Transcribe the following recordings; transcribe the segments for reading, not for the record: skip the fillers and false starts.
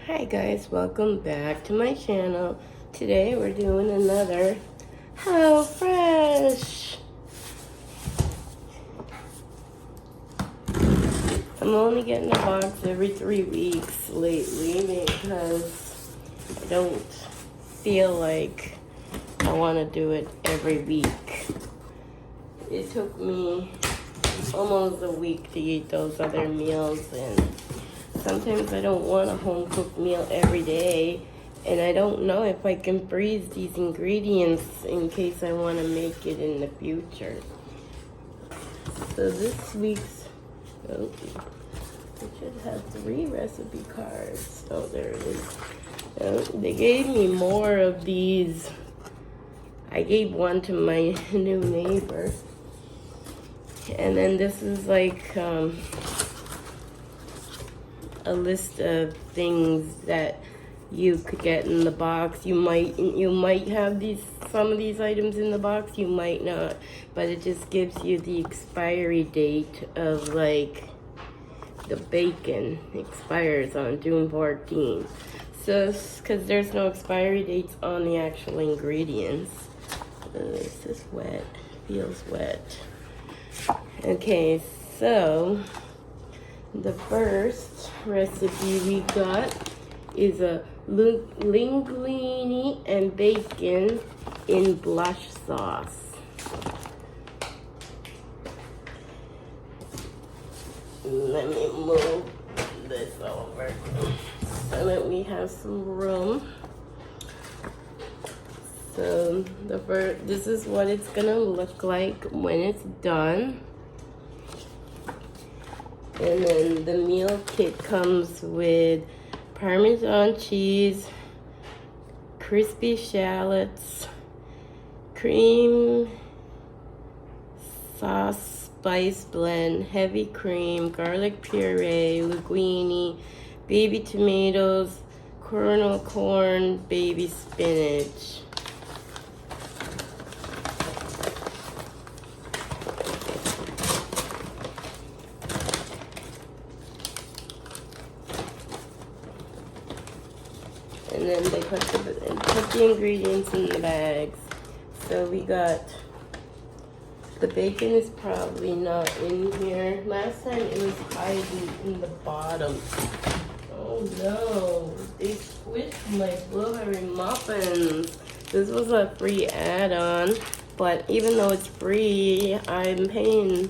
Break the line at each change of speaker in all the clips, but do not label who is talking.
Hi guys, welcome back to my channel. Today we're doing another HelloFresh. I'm only getting a box every 3 weeks lately because I don't feel like I want to do it every week. It took me almost a week to eat those other meals, and sometimes I don't want a home cooked meal every day, and I don't know if I can freeze these ingredients in case I want to make it in the future. So this week's, it should have 3 recipe cards. Oh, there it is. They gave me more of these. I gave one to my new neighbor. And then this is like a list of things that you could get in the box. You might have some of these items in the box, you might not, but it just gives you the expiry date of, like, the bacon expires on June 14th. So, because there's no expiry dates on the actual ingredients. This is wet, feels wet. Okay, so the first recipe we got is a linguine and bacon in blush sauce. Let me move this over so that we have some room. So this is what it's gonna look like when it's done. And then the meal kit comes with Parmesan cheese, crispy shallots, cream sauce spice blend, heavy cream, garlic puree, linguine, baby tomatoes, kernel corn, baby spinach. And then they put the ingredients in the bags. So we got, the bacon is probably not in here. Last time it was hiding in the bottom. Oh no, they squished my blueberry muffins. This was a free add-on, but even though it's free, I'm paying,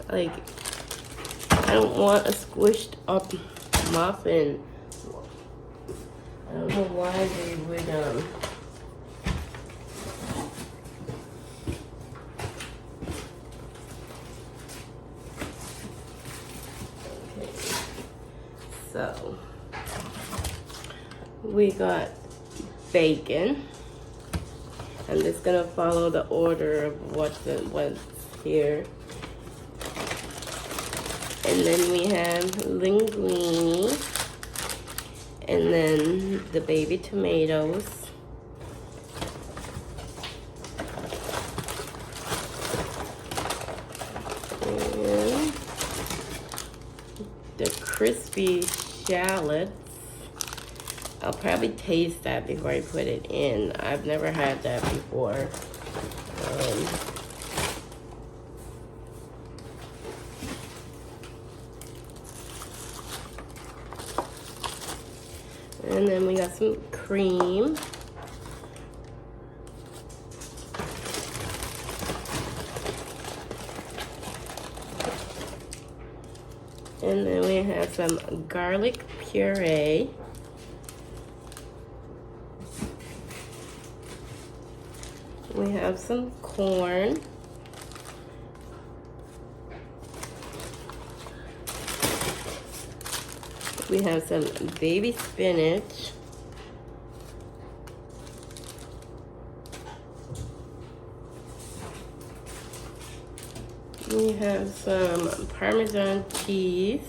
like, I don't want a squished up muffin. I don't know why they would, okay, so, we got bacon. I'm just gonna follow the order of what's here. And then we have linguine. And then the baby tomatoes. And the crispy shallots. I'll probably taste that before I put it in. I've never had that before. And then we got some cream. And then we have some garlic puree. We have some corn. We have some baby spinach. We have some Parmesan cheese.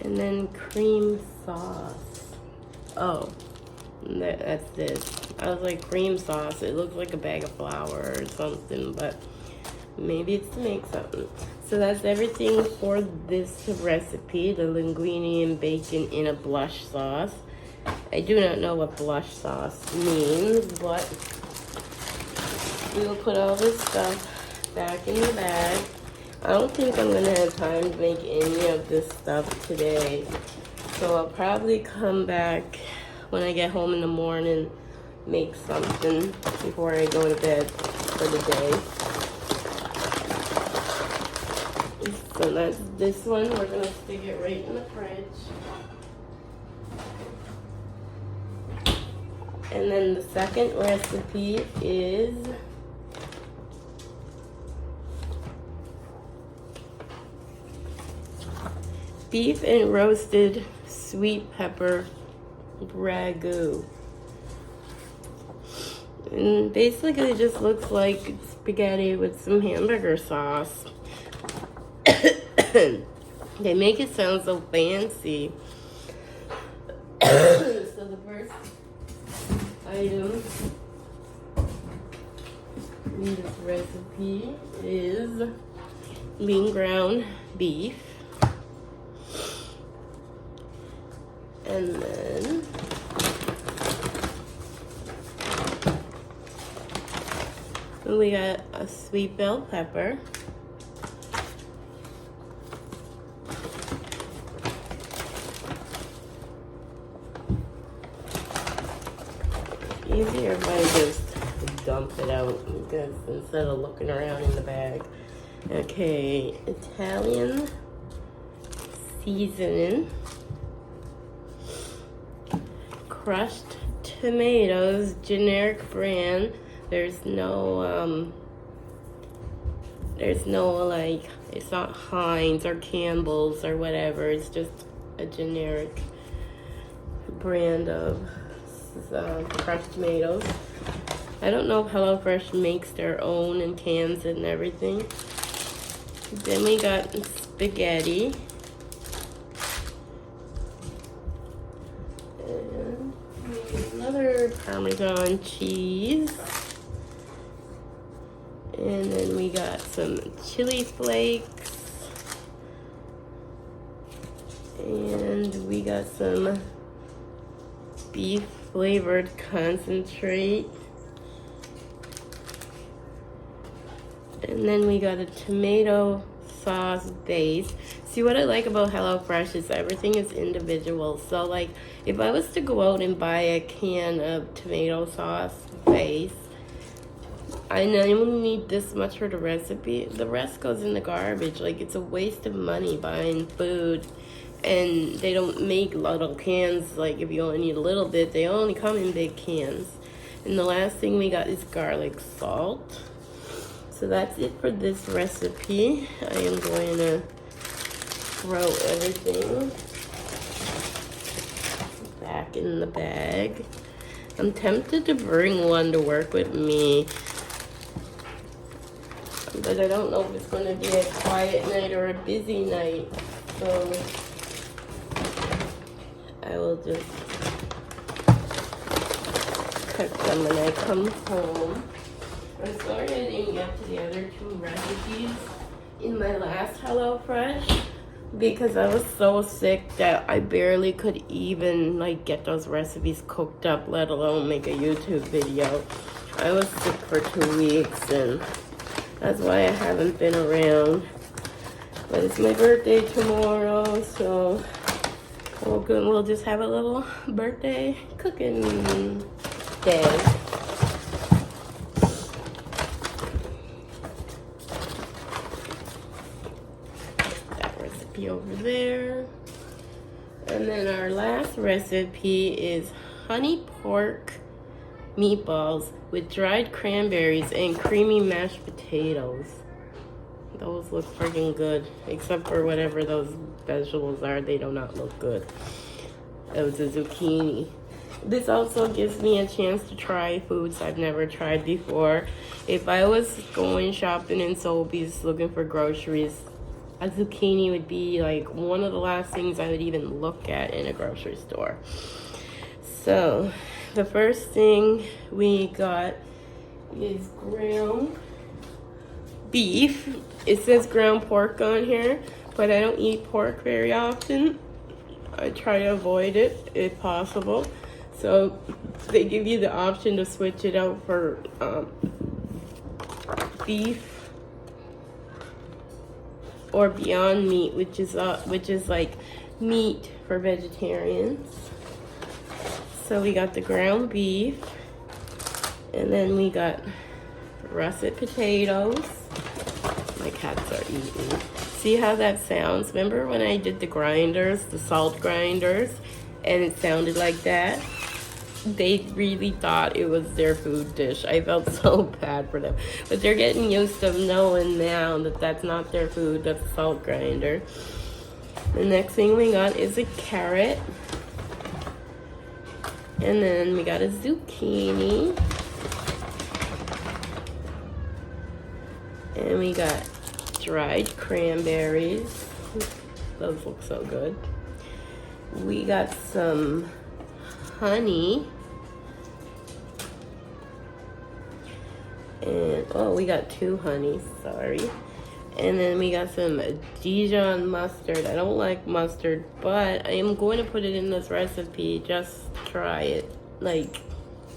And then cream sauce. Oh, that's this. I was like, cream sauce. It looks like a bag of flour or something, but maybe it's to make something. So that's everything for this recipe, the linguine and bacon in a blush sauce. I do not know what blush sauce means, but we will put all this stuff back in the bag. I don't think I'm gonna have time to make any of this stuff today. So I'll probably come back when I get home in the morning, make something before I go to bed for the day. So that's this one. We're gonna stick it right in the fridge. And then the second recipe is beef and roasted sweet pepper ragu. And basically it just looks like spaghetti with some hamburger sauce. They make it sound so fancy. So the first item in this recipe is lean ground beef. And then we got a sweet bell pepper. Easier if I just dump it out because instead of looking around in the bag. Okay, Italian seasoning, crushed tomatoes, generic brand. There's no like, it's not Heinz or Campbell's or whatever. It's just a generic brand of crushed tomatoes. I don't know if HelloFresh makes their own and cans and everything. Then we got spaghetti. And another Parmesan cheese. And then we got some chili flakes. And we got some beef flavored concentrate. And then we got a tomato sauce base. See, what I like about HelloFresh is everything is individual. So like if I was to go out and buy a can of tomato sauce base, I only need this much for the recipe. The rest goes in the garbage. Like, it's a waste of money buying food. And they don't make little cans. Like, if you only need a little bit, they only come in big cans. And the last thing we got is garlic salt. So that's it for this recipe. I am going to throw everything back in the bag. I'm tempted to bring one to work with me, but I don't know if it's going to be a quiet night or a busy night. So I will just cook them when I come home. I'm sorry I didn't get to the other two recipes in my last HelloFresh because I was so sick that I barely could even like get those recipes cooked up, let alone make a YouTube video. I was sick for 2 weeks and that's why I haven't been around. But it's my birthday tomorrow, so we'll just have a little birthday cooking day. That recipe over there. And then our last recipe is honey pork meatballs with dried cranberries and creamy mashed potatoes. Those look freaking good, except for whatever those vegetables are. They do not look good. That was a zucchini. This also gives me a chance to try foods I've never tried before. If I was going shopping in Sobeys looking for groceries, a zucchini would be like one of the last things I would even look at in a grocery store. So the first thing we got is ground beef, it says ground pork on here, but I don't eat pork very often. I try to avoid it if possible. So they give you the option to switch it out for beef or Beyond Meat, which is like meat for vegetarians. So we got the ground beef, and then we got russet potatoes. My cats are eating. See how that sounds? Remember when I did the grinders, the salt grinders, and it sounded like that? They really thought it was their food dish. I felt so bad for them. But they're getting used to knowing now that that's not their food, that's a salt grinder. The next thing we got is a carrot. And then we got a zucchini. And we got dried cranberries. Those look so good. We got some honey. And, oh, we got 2 honeys, sorry. And then we got some Dijon mustard. I don't like mustard, but I am going to put it in this recipe. Just try it, like,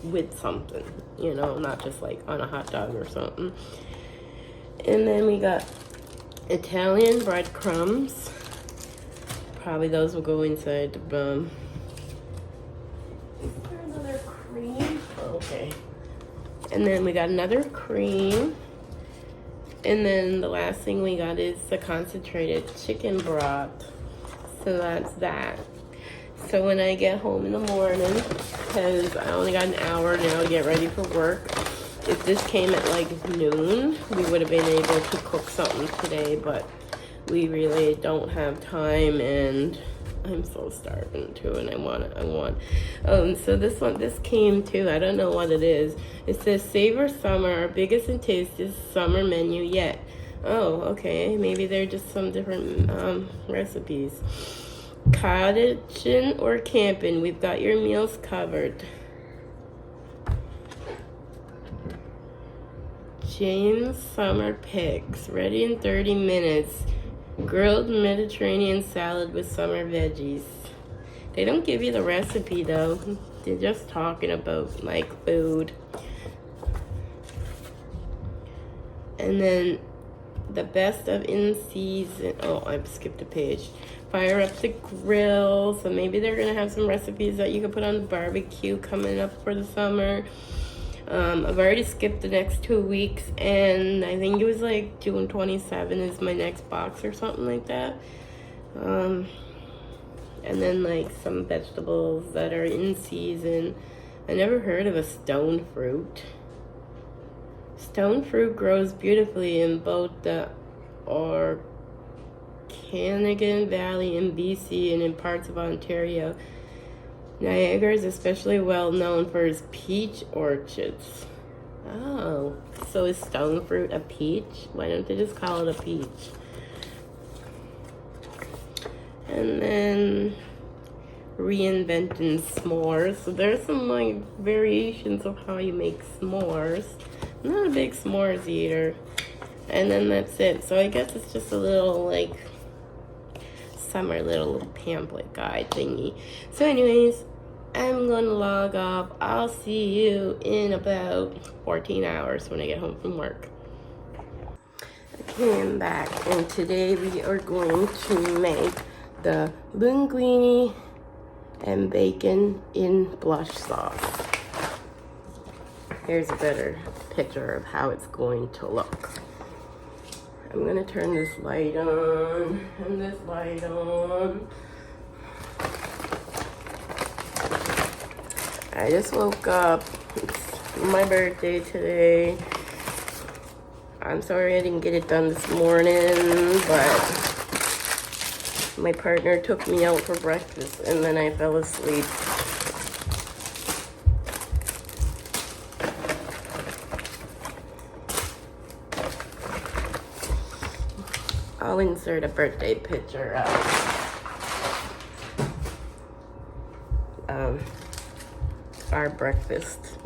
with something, you know, not just like on a hot dog or something. And then we got Italian breadcrumbs. Probably those will go inside the bun. Is there another cream? Okay. And then we got another cream. And then the last thing we got is the concentrated chicken broth. So that's that. So when I get home in the morning, because I only got an hour now to get ready for work, if this came at like noon, we would have been able to cook something today, but we really don't have time, and I'm so starving too, and I want. So this came too. I don't know what it is. It says Savor Summer, our biggest and tastiest summer menu yet. Oh, okay. Maybe they're just some different recipes. Cottaging or camping, we've got your meals covered. Jane's Summer Picks, ready in 30 minutes. Grilled Mediterranean salad with summer veggies. They don't give you the recipe though. They're just talking about like food. And then the best of in season. Oh, I skipped a page. Fire up the grill. So maybe they're gonna have some recipes that you can put on the barbecue coming up for the summer. I've already skipped the next 2 weeks, and I think it was like June 27 is my next box or something like that. And then like some vegetables that are in season. I never heard of a stone fruit. Stone fruit grows beautifully in both the Okanagan Valley in BC and in parts of Ontario. Niagara is especially well known for its peach orchards. Oh, so is stone fruit a peach? Why don't they just call it a peach? And then reinventing s'mores. So there's some like variations of how you make s'mores. I'm not a big s'mores eater. And then that's it. So I guess it's just a little like summer little pamphlet guide thingy. So anyways, I'm gonna log off. I'll see you in about 14 hours when I get home from work. I came back, and today we are going to make the linguine and bacon in blush sauce. Here's a better picture of how it's going to look. I'm gonna turn this light on and this light on. I just woke up. It's my birthday today. I'm sorry I didn't get it done this morning, but my partner took me out for breakfast and then I fell asleep. I'll insert a birthday picture of our breakfast.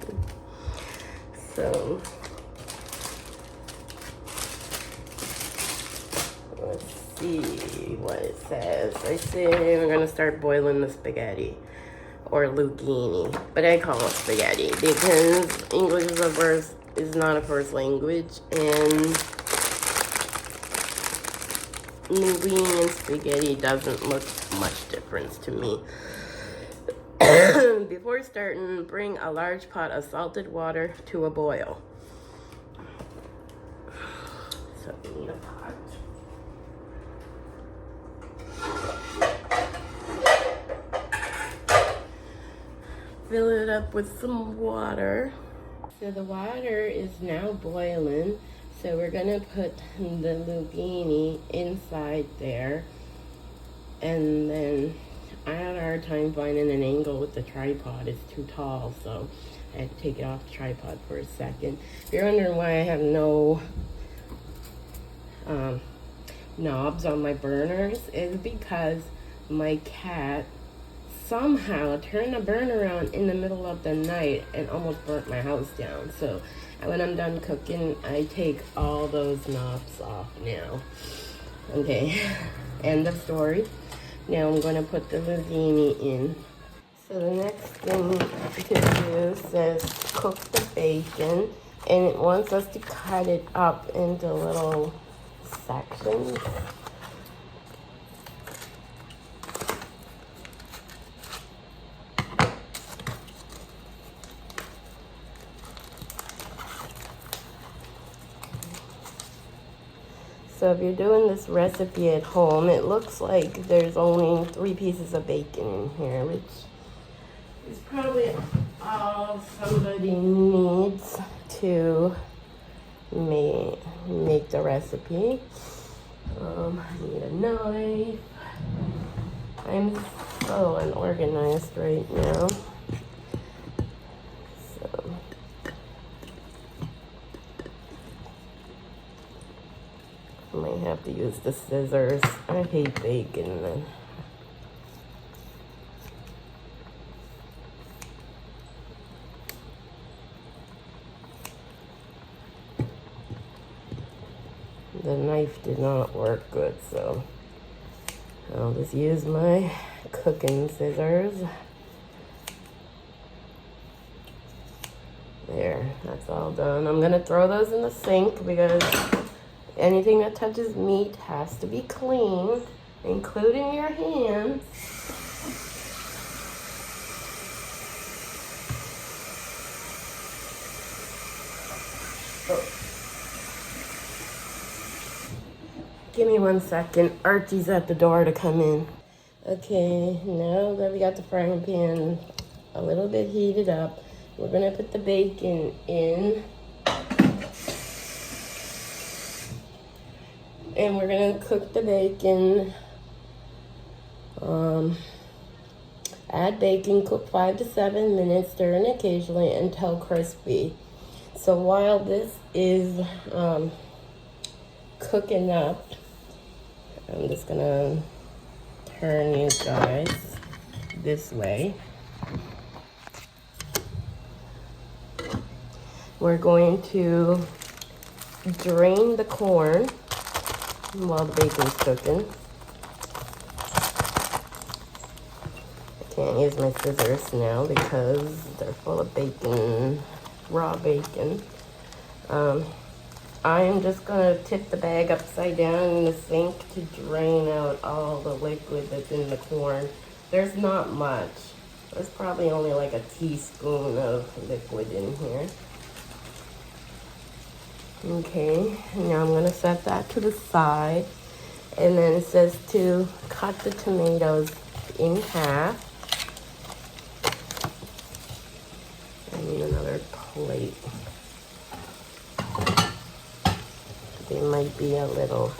So see what it says. I say we're gonna start boiling the spaghetti, or zucchini, but I call it spaghetti because English is not a first language, and linguine and spaghetti doesn't look much difference to me. Before starting, bring a large pot of salted water to a boil. So we need a pot. Fill it up with some water. So the water is now boiling. So we're gonna put the zucchini inside there. And then I had a hard time finding an angle with the tripod. It's too tall, so I had to take it off the tripod for a second. If you're wondering why I have no knobs on my burners, it's because my cat somehow turned the burner on in the middle of the night and almost burnt my house down. So when I'm done cooking, I take all those knobs off now. Okay, end of story. Now I'm going to put the zucchini in. So the next thing to do says cook the bacon, and it wants us to cut it up into little sections. So if you're doing this recipe at home, it looks like there's only 3 pieces of bacon in here, which is probably all somebody needs to make the recipe. I need a knife. I'm so unorganized right now. I might have to use the scissors. I hate bacon then. The knife did not work good, so I'll just use my cooking scissors. There, that's all done. I'm gonna throw those in the sink because anything that touches meat has to be clean, including your hands. Oh. Give me 1 second. Archie's at the door to come in. Okay, now that we got the frying pan a little bit heated up, we're gonna put the bacon in. And we're gonna cook the bacon. Add bacon, cook 5 to 7 minutes, stirring occasionally until crispy. So while this is cooking up, I'm just gonna turn you guys this way. We're going to drain the corn while the bacon's cooking. I can't use my scissors now because they're full of bacon, raw bacon. I am just gonna tip the bag upside down in the sink to drain out all the liquid that's in the corn. There's not much. There's probably only like a teaspoon of liquid in here. Okay, now I'm gonna set that to the side. And then it says to cut the tomatoes in half. I need another plate. They might be a little,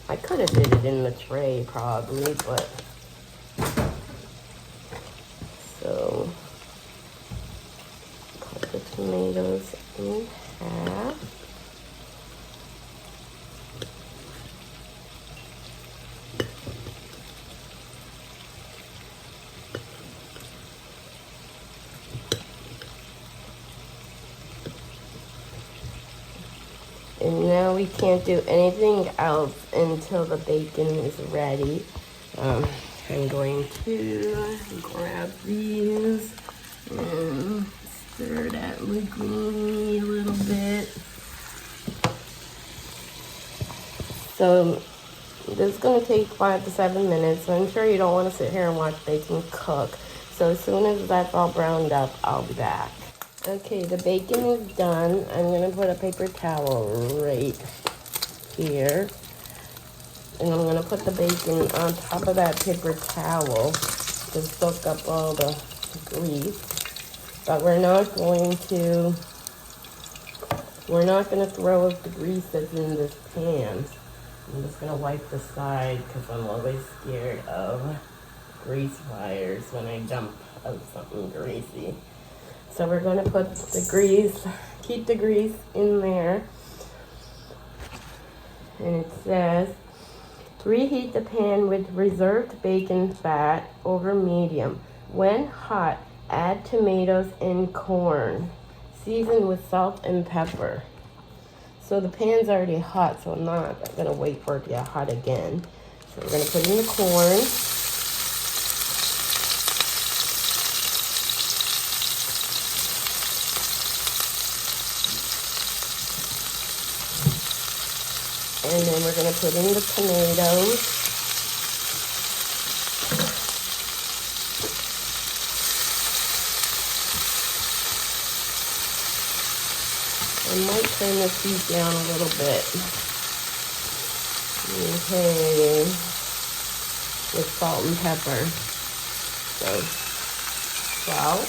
I could have did it in the tray probably, but, so, cut the tomatoes in half. And now we can't do anything else until the bacon is ready. I'm going to grab these and stir that linguine a little bit. So this is going to take 5 to 7 minutes. So I'm sure you don't want to sit here and watch bacon cook. So as soon as that's all browned up, I'll be back. Okay, the bacon is done. I'm going to put a paper towel right here. And I'm going to put the bacon on top of that paper towel to soak up all the grease. But we're not going to throw up the grease that's in this pan. I'm just going to wipe the side because I'm always scared of grease fires when I dump out something greasy. So we're going to put the grease, keep the grease in there. And it says, reheat the pan with reserved bacon fat over medium. When hot, add tomatoes and corn. Season with salt and pepper. So the pan's already hot, so I'm not going to wait for it to get hot again. So we're going to put in the corn. And then we're going to put in the tomatoes. I might turn this heat down a little bit. Okay. With salt and pepper. So, salt.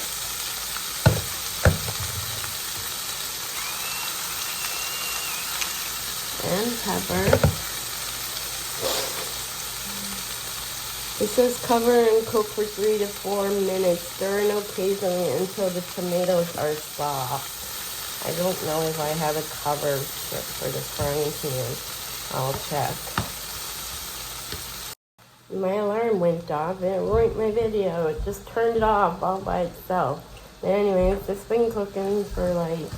And pepper. It says cover and cook for 3 to 4 minutes. Stir occasionally until the tomatoes are soft. I don't know if I have a cover for the frying pan. I'll check. My alarm went off and it ruined my video. It just turned it off all by itself. But anyways, it's been cooking for like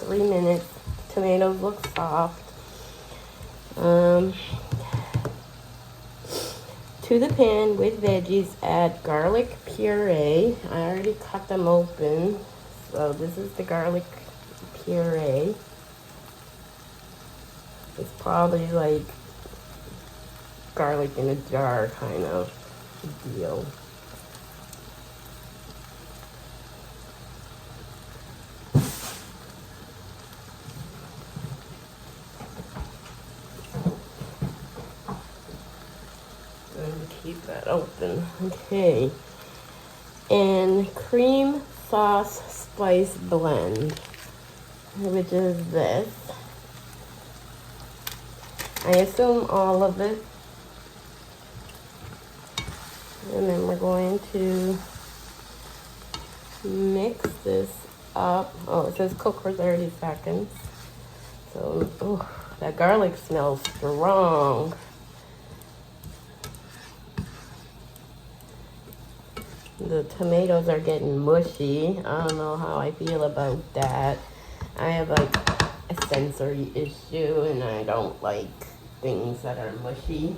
3 minutes. Tomatoes look soft. To the pan with veggies, add garlic puree. I already cut them open. So this is the garlic puree. It's probably like garlic in a jar kind of deal. And keep that open. Okay. And cream sauce spice blend, which is this. I assume all of it. And then we're going to mix this up. Oh, it says cook for 30 seconds. So, oh, that garlic smells strong. The tomatoes are getting mushy. I don't know how I feel about that. I have like a sensory issue and I don't like things that are mushy.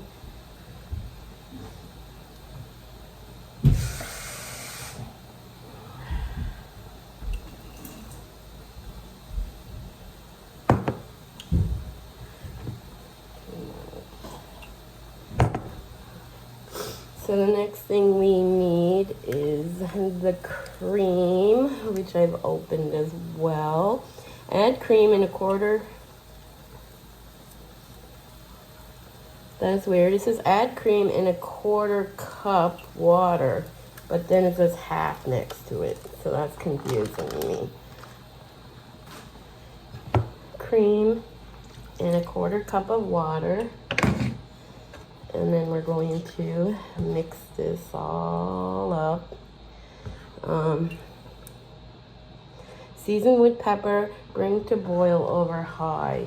So the next thing we need is the cream, which I've opened as well. Add cream in a quarter. That's weird. It says add cream in a quarter cup water, but then it says half next to it. So that's confusing me. Cream in a quarter cup of water. And then we're going to mix this all up. Season with pepper, bring to boil over high.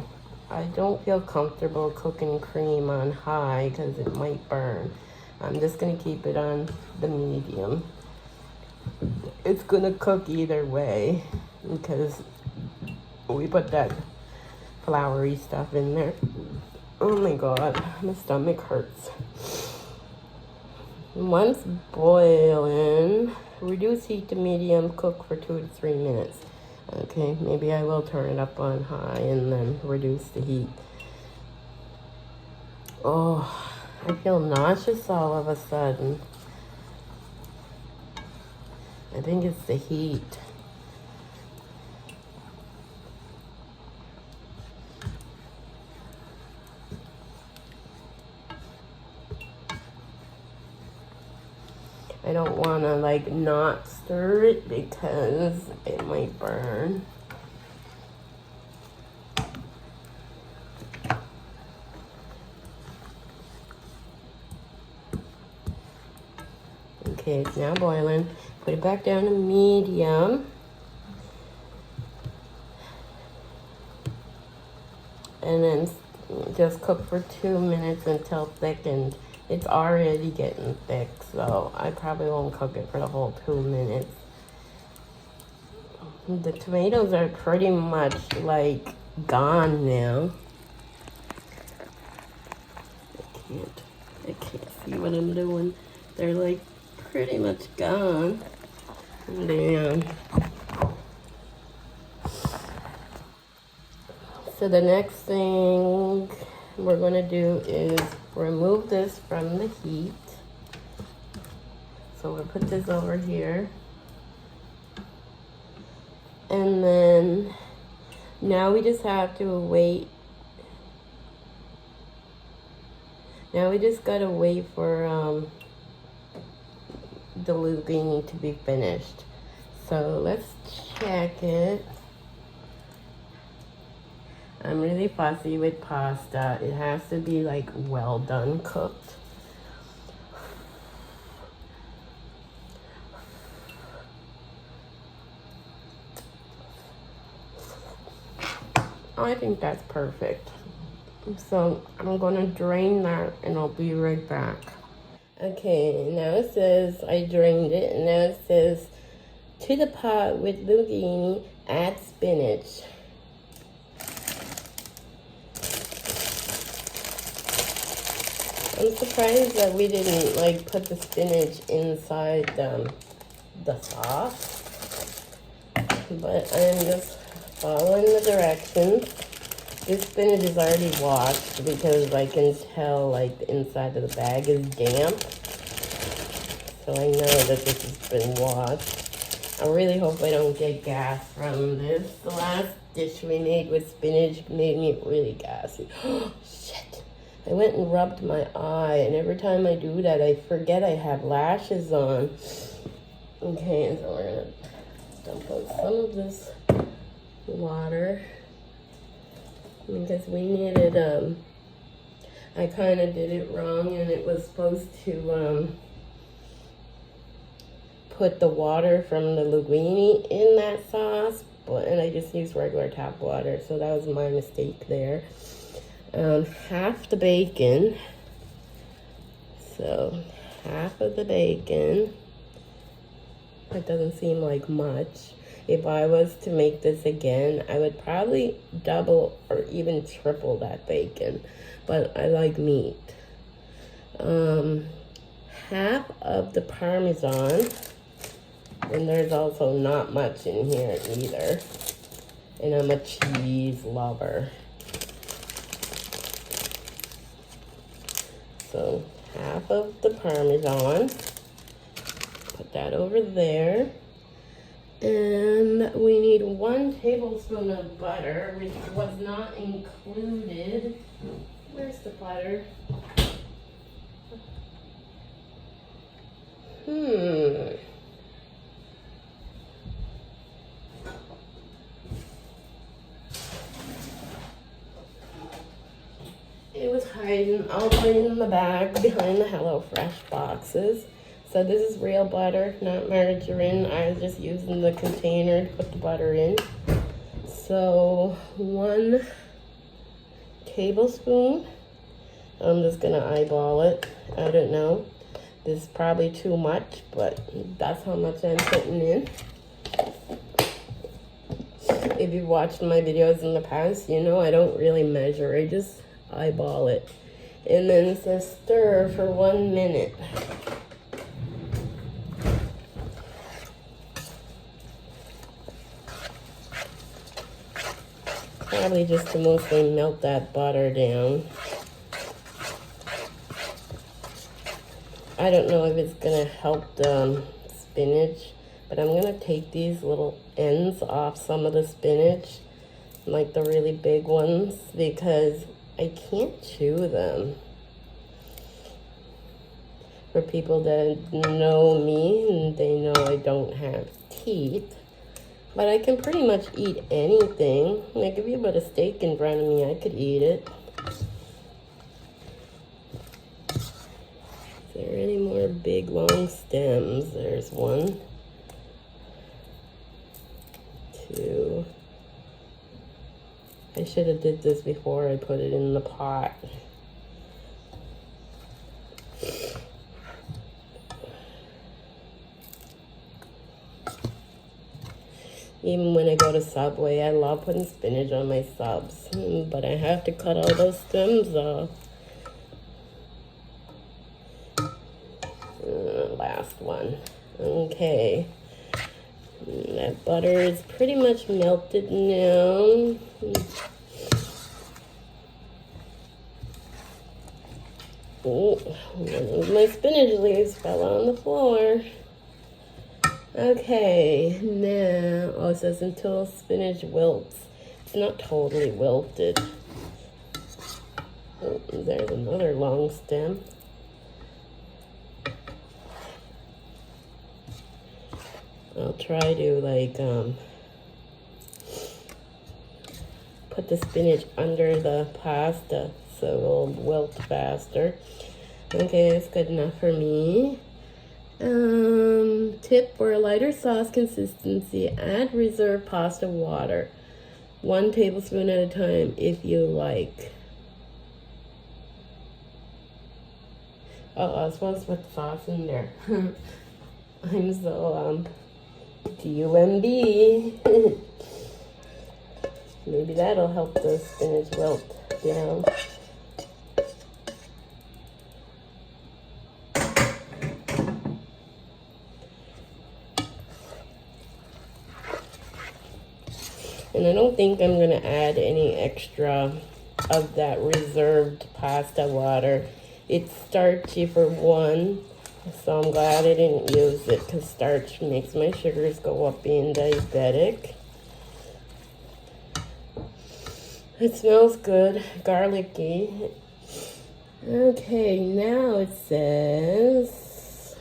I don't feel comfortable cooking cream on high because it might burn. I'm just going to keep it on the medium. It's going to cook either way because we put that floury stuff in there. Oh my god, my stomach hurts. Once boiling, reduce heat to medium, cook for 2 to 3 minutes. Okay, maybe I will turn it up on high and then reduce the heat. Oh, I feel nauseous all of a sudden. I think it's the heat. I don't want to like not stir it because it might burn. Okay, it's now boiling. Put it back down to medium. And then just cook for 2 minutes until thickened. It's already getting thick, so I probably won't cook it for the whole 2 minutes. The tomatoes are pretty much like gone now. I can't see what I'm doing. They're like pretty much gone. Damn. So the next thing we're going to do is remove this from the heat. So we'll put this over here. And then now we just have to wait. Now we just got to wait for the linguine to be finished. So let's check it. I'm really fussy with pasta. It has to be like well done cooked. I think that's perfect. So I'm gonna drain that and I'll be right back. Okay, now it says I drained it, and now it says to the pot with linguine, add spinach. I'm surprised that we didn't like put the spinach inside the sauce, but I'm just following the directions. This spinach is already washed because I can tell like the inside of the bag is damp. So I know that this has been washed. I really hope I don't get gas from this. The last dish we made with spinach made me really gassy. Oh, shit. I went and rubbed my eye, and every time I do that, I forget I have lashes on. Okay, so we're gonna dump out some of this water because we needed, I kind of did it wrong, and it was supposed to, put the water from the linguine in that sauce, and I just used regular tap water, so that was my mistake there. Half the bacon, so half of the bacon. It doesn't seem like much. If I was to make this again, I would probably double or even triple that bacon, but I like meat. Half of the Parmesan, and there's also not much in here either, and I'm a cheese lover. So half of the Parmesan, put that over there. And we need 1 tablespoon of butter, which was not included. Where's the butter? It was hiding all the way in the bag behind the HelloFresh boxes. So this is real butter, not margarine. I was just using the container to put the butter in. So 1 tablespoon. I'm just gonna eyeball it. I don't know. This is probably too much, but that's how much I'm putting in. if you've watched my videos in the past, you know I don't really measure. I just eyeball it. And then it says stir for 1 minute. Probably just to mostly melt that butter down. I don't know if it's gonna help the spinach, but I'm gonna take these little ends off some of the spinach, like the really big ones, because I can't chew them. For people that know me, and they know I don't have teeth, but I can pretty much eat anything. Like if you put a steak in front of me, I could eat it. Is there any more big long stems? There's 1, 2. I should have did this before I put it in the pot. Even when I go to Subway, I love putting spinach on my subs, but I have to cut all those stems off. Last one. Okay. That butter is pretty much melted now. Oh, one of my spinach leaves fell on the floor. Okay, now, oh, it says until spinach wilts. It's not totally wilted. Oh, there's another long stem. I'll try to like put the spinach under the pasta so it'll wilt faster. Okay, that's good enough for me. Tip for a lighter sauce consistency, add reserved pasta water. 1 tablespoon at a time if you like. Oh, I was supposed to put sauce in there. I'm so DUMB. Maybe that'll help the spinach wilt down. And I don't think I'm gonna add any extra of that reserved pasta water. It's starchy for 1, so I'm glad I didn't use it because starch makes my sugars go up being diabetic. It smells good, garlicky. Okay, now it says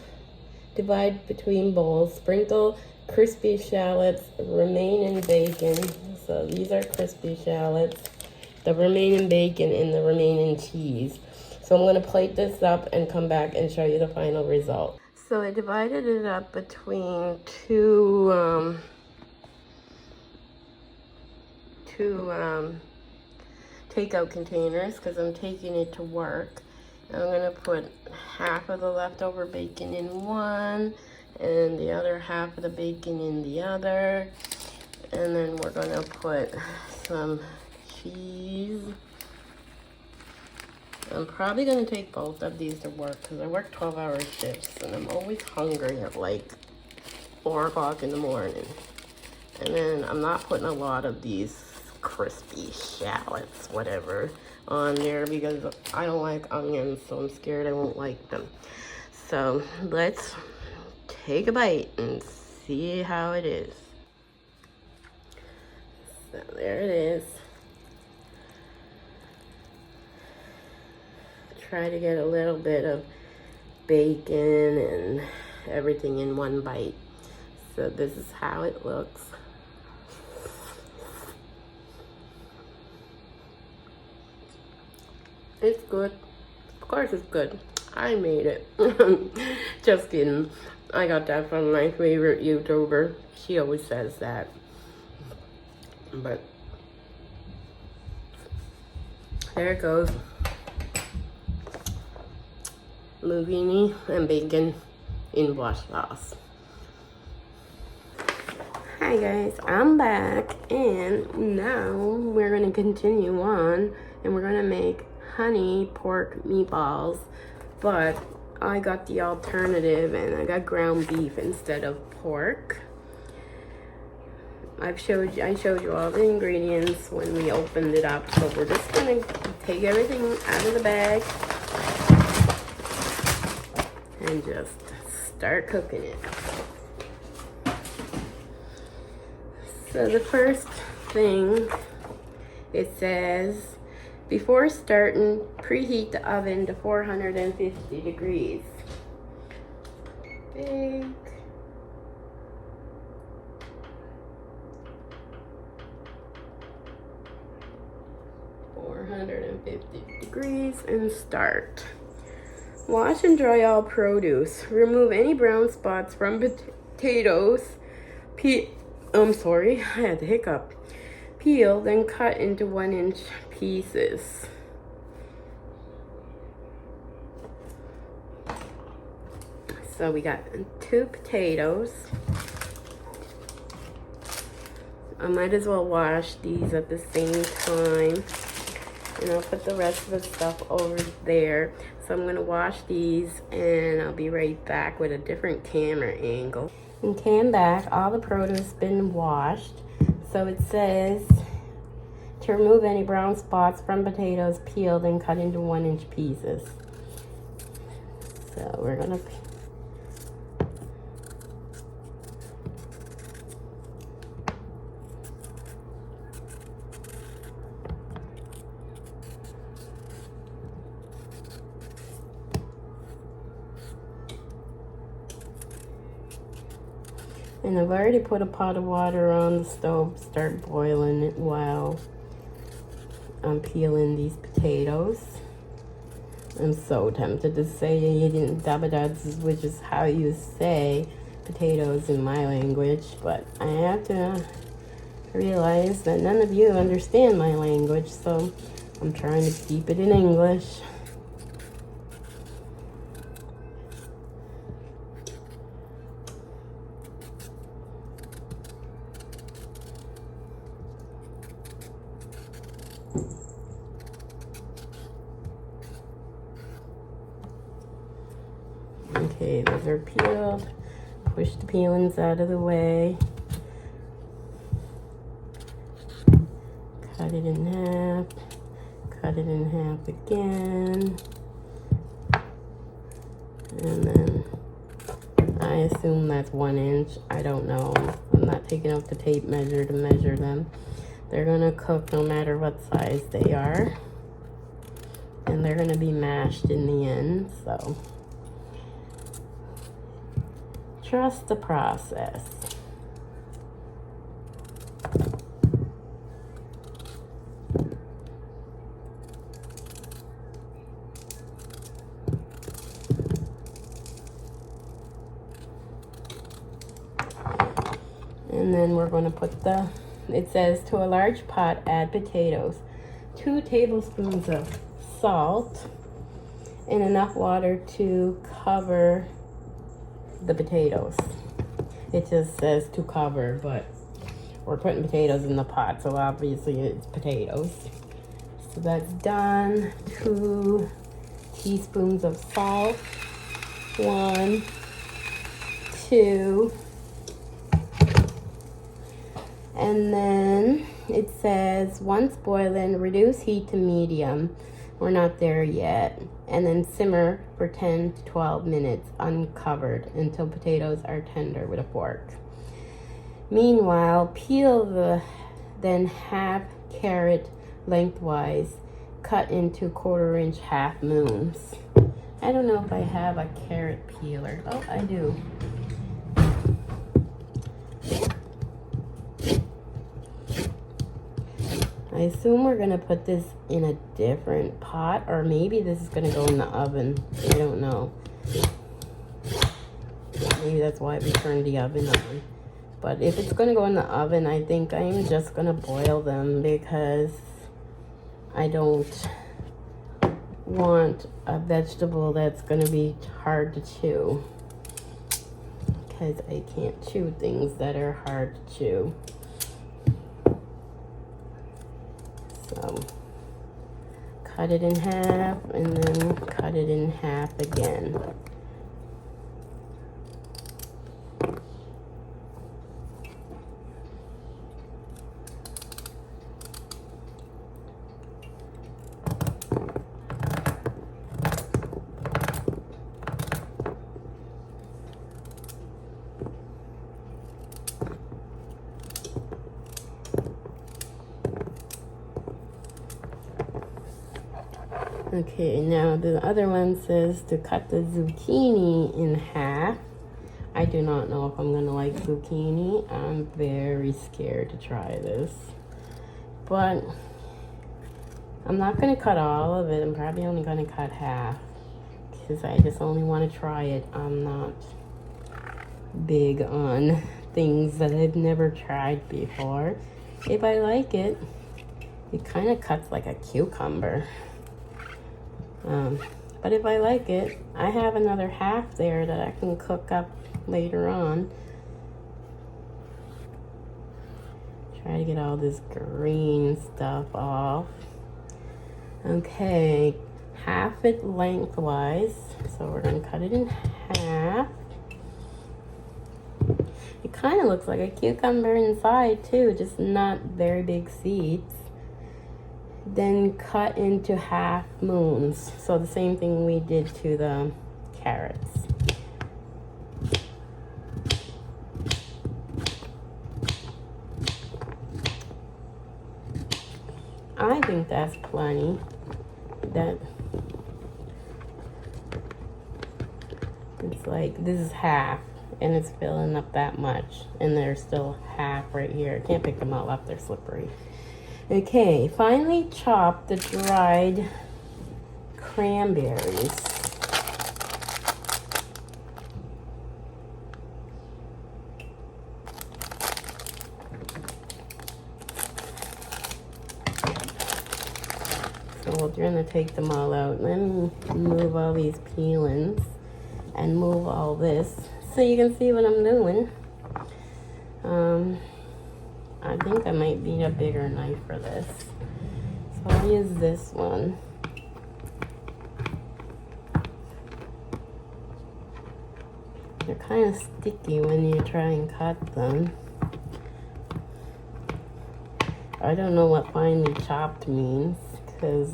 divide between bowls, sprinkle crispy shallots, remain in bacon. So these are crispy shallots, the remaining bacon, and the remaining cheese. So I'm going to plate this up and come back and show you the final result. So I divided it up between two takeout containers because I'm taking it to work. I'm going to put half of the leftover bacon in one and the other half of the bacon in the other. And then we're going to put some cheese. I'm probably going to take both of these to work because I work 12-hour shifts and I'm always hungry at like 4 o'clock in the morning. And then I'm not putting a lot of these crispy shallots, whatever, on there because I don't like onions, so I'm scared I won't like them. So let's take a bite and see how it is. So there it is. Try to get a little bit of bacon and everything in one bite. So this is how it looks. It's good. Of course it's good. I made it. Just kidding. I got that from my favorite YouTuber. She always says that. But there it goes. Linguine and bacon in wash sauce. Hi guys, I'm back, and now we're going to continue on, and we're going to make honey pork meatballs, but I got the alternative, and I got ground beef instead of pork. I showed you all the ingredients when we opened it up, so we're just going to take everything out of the bag and just start cooking it. So the first thing, it says, before starting, preheat the oven to 450 degrees. Big. .450 and start. Wash and dry all produce. Remove any brown spots from potatoes. I'm sorry, I had the hiccup. Peel, then cut into 1-inch pieces. So we got 2 potatoes. I might as well wash these at the same time. And I'll put the rest of the stuff over there. So I'm gonna wash these, and I'll be right back with a different camera angle. And came back, all the produce been washed. So it says to remove any brown spots from potatoes, peeled and cut into 1-inch pieces. So we're gonna and I've already put a pot of water on the stove, start boiling it while I'm peeling these potatoes. I'm so tempted to say dabadas, which is how you say potatoes in my language, but I have to realize that none of you understand my language, so I'm trying to keep it in English. Okay, those are peeled. Push the peelings out of the way. Cut it in half. Cut it in half again. And then I assume that's 1 inch. I don't know. I'm not taking out the tape measure to measure them. They're gonna cook no matter what size they are. And they're gonna be mashed in the end, so trust the process. And then we're going to put it says to a large pot, add potatoes, 2 tablespoons of salt, and enough water to cover the potatoes. It just says to cover, but we're putting potatoes in the pot, so obviously it's potatoes. So that's done. 2 teaspoons of salt. 1, 2. And then it says once boiling, reduce heat to medium. We're not there yet. And then simmer for 10 to 12 minutes uncovered until potatoes are tender with a fork. Meanwhile, peel then half carrot lengthwise, cut into 1/4-inch half moons. I don't know if I have a carrot peeler. Oh, I do. I assume we're gonna put this in a different pot, or maybe this is gonna go in the oven. I don't know. Maybe that's why we turned the oven on. But if it's gonna go in the oven, I think I'm just gonna boil them because I don't want a vegetable that's gonna be hard to chew. because I can't chew things that are hard to chew. So cut it in half and then cut it in half again. Okay, now the other one says to cut the zucchini in half. I do not know if I'm gonna like zucchini. I'm very scared to try this. But I'm not gonna cut all of it. I'm probably only gonna cut half because I just only want to try it. I'm not big on things that I've never tried before. If I like it, it kind of cuts like a cucumber. But if I like it, I have another half there that I can cook up later on. Try to get all this green stuff off. Okay, half it lengthwise. So we're gonna cut it in half. It kind of looks like a cucumber inside too, just not very big seeds. Then cut into half moons. So the same thing we did to the carrots. I think that's plenty. It's like, this is half and it's filling up that much, and there's still half right here. I can't pick them all up, they're slippery. Okay, finally chop the dried cranberries. So we're gonna take them all out. Let me move all these peelings and move all this so you can see what I'm doing. I think I might need a bigger knife for this. So I'll use this one. They're kind of sticky when you try and cut them. I don't know what finely chopped means because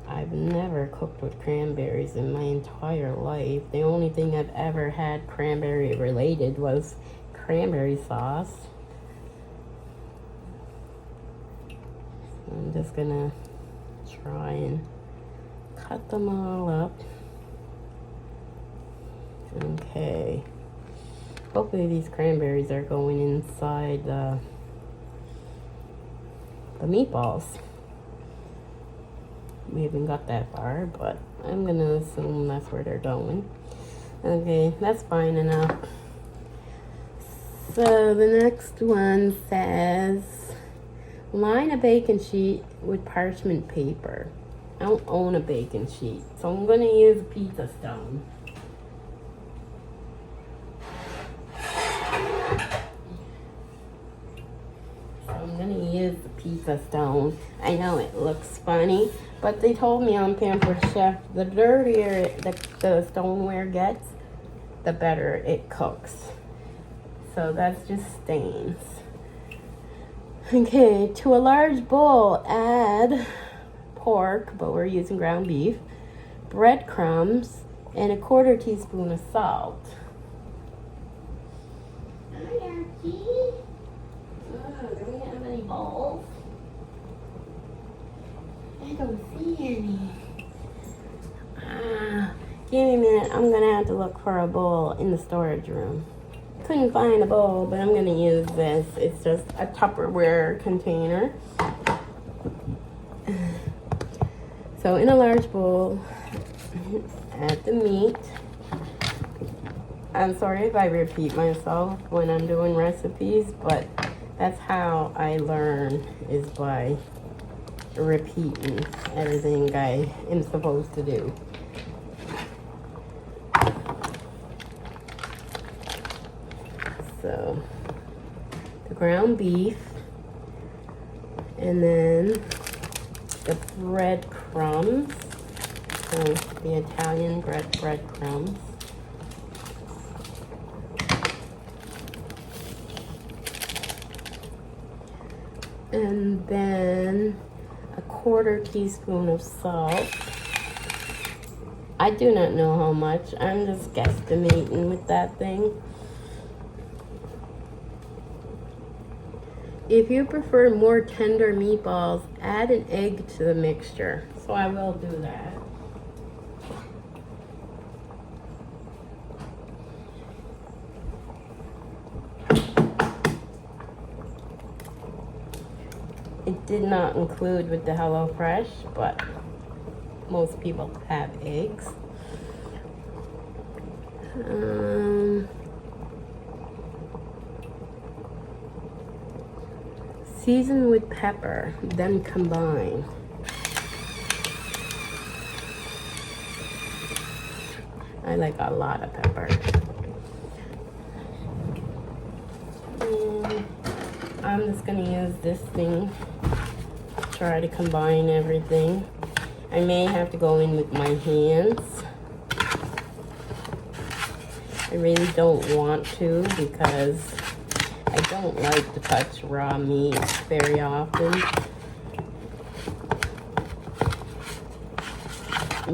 I've never cooked with cranberries in my entire life. The only thing I've ever had cranberry related was cranberry sauce. I'm just gonna try and cut them all up. Okay. Hopefully these cranberries are going inside the meatballs. We haven't got that far, but I'm gonna assume that's where they're going. Okay, that's fine enough. So the next one says, line a baking sheet with parchment paper. I don't own a baking sheet, so I'm gonna use a pizza stone. I'm gonna use the pizza stone. I know it looks funny, but they told me on Pampered Chef, the dirtier the stoneware gets, the better it cooks. So that's just stains. Okay, to a large bowl, add pork, but we're using ground beef, breadcrumbs, and a 1/4 teaspoon of salt. Hi, Archie. Do we have any bowls? I don't see any. Give me a minute. I'm gonna have to look for a bowl in the storage room. Couldn't find a bowl, but I'm gonna use this. It's just a Tupperware container. So in a large bowl, add the meat. I'm sorry if I repeat myself when I'm doing recipes, but that's how I learn, is by repeating everything I am supposed to do. So the ground beef, and then the breadcrumbs, so the Italian breadcrumbs. And then a 1/4 teaspoon of salt. I do not know how much. I'm just guesstimating with that thing. If you prefer more tender meatballs, add an egg to the mixture. So I will do that. It did not include with the HelloFresh, but most people have eggs. Season with pepper, then combine. I like a lot of pepper. I'm just gonna use this thing to try to combine everything. I may have to go in with my hands. I really don't want to because I don't like to touch raw meat very often.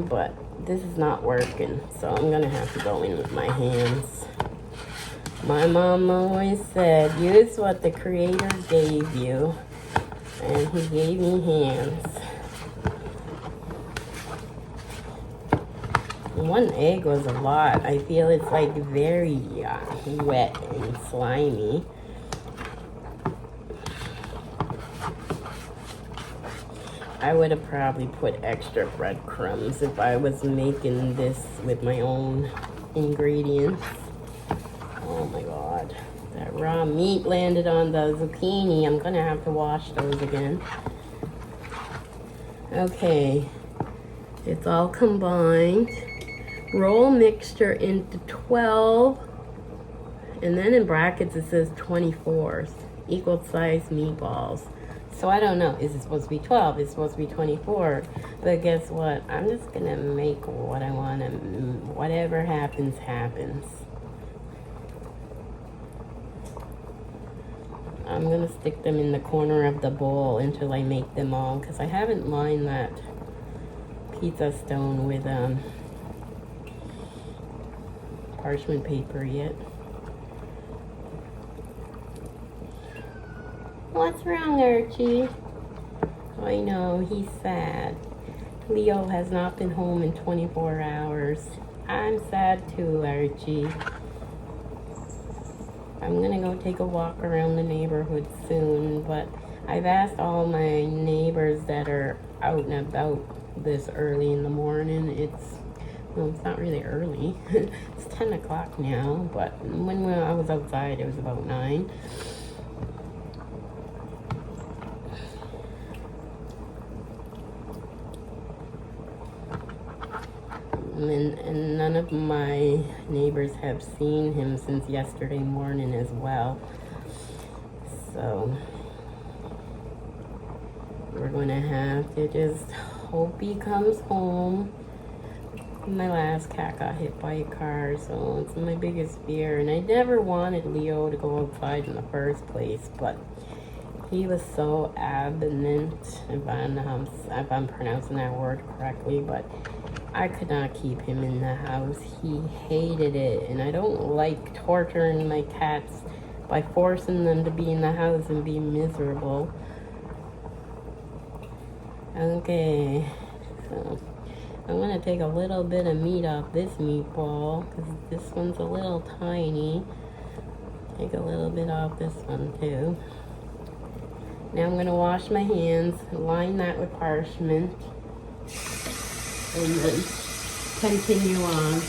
But this is not working, so I'm gonna have to go in with my hands. My mom always said, use what the Creator gave you, and He gave me hands. One egg was a lot. I feel it's like very wet and slimy. I would have probably put extra breadcrumbs if I was making this with my own ingredients. Oh my God. That raw meat landed on the zucchini. I'm gonna have to wash those again. Okay. It's all combined. Roll mixture into 12. And then in brackets it says 24 equal size meatballs. So I don't know, is it supposed to be 12? It's supposed to be 24. But guess what? I'm just gonna make what I want to, whatever happens, happens. I'm gonna stick them in the corner of the bowl until I make them all, because I haven't lined that pizza stone with parchment paper yet. What's wrong, Archie? I know, he's sad. Leo has not been home in 24 hours. I'm sad too, Archie. I'm gonna go take a walk around the neighborhood soon, but I've asked all my neighbors that are out and about this early in the morning. Well, it's not really early. It's 10 o'clock now, but when I was outside, it was about 9. And none of my neighbors have seen him since yesterday morning as well. So we're going to have to just hope he comes home. My last cat got hit by a car, so it's my biggest fear. And I never wanted Leo to go outside in the first place, but he was so adamant, if I'm pronouncing that word correctly, but I could not keep him in the house. He hated it, and I don't like torturing my cats by forcing them to be in the house and be miserable. Okay, so I'm gonna take a little bit of meat off this meatball, because this one's a little tiny. Take a little bit off this one too. Now I'm gonna wash my hands, line that with parchment, and then continue on.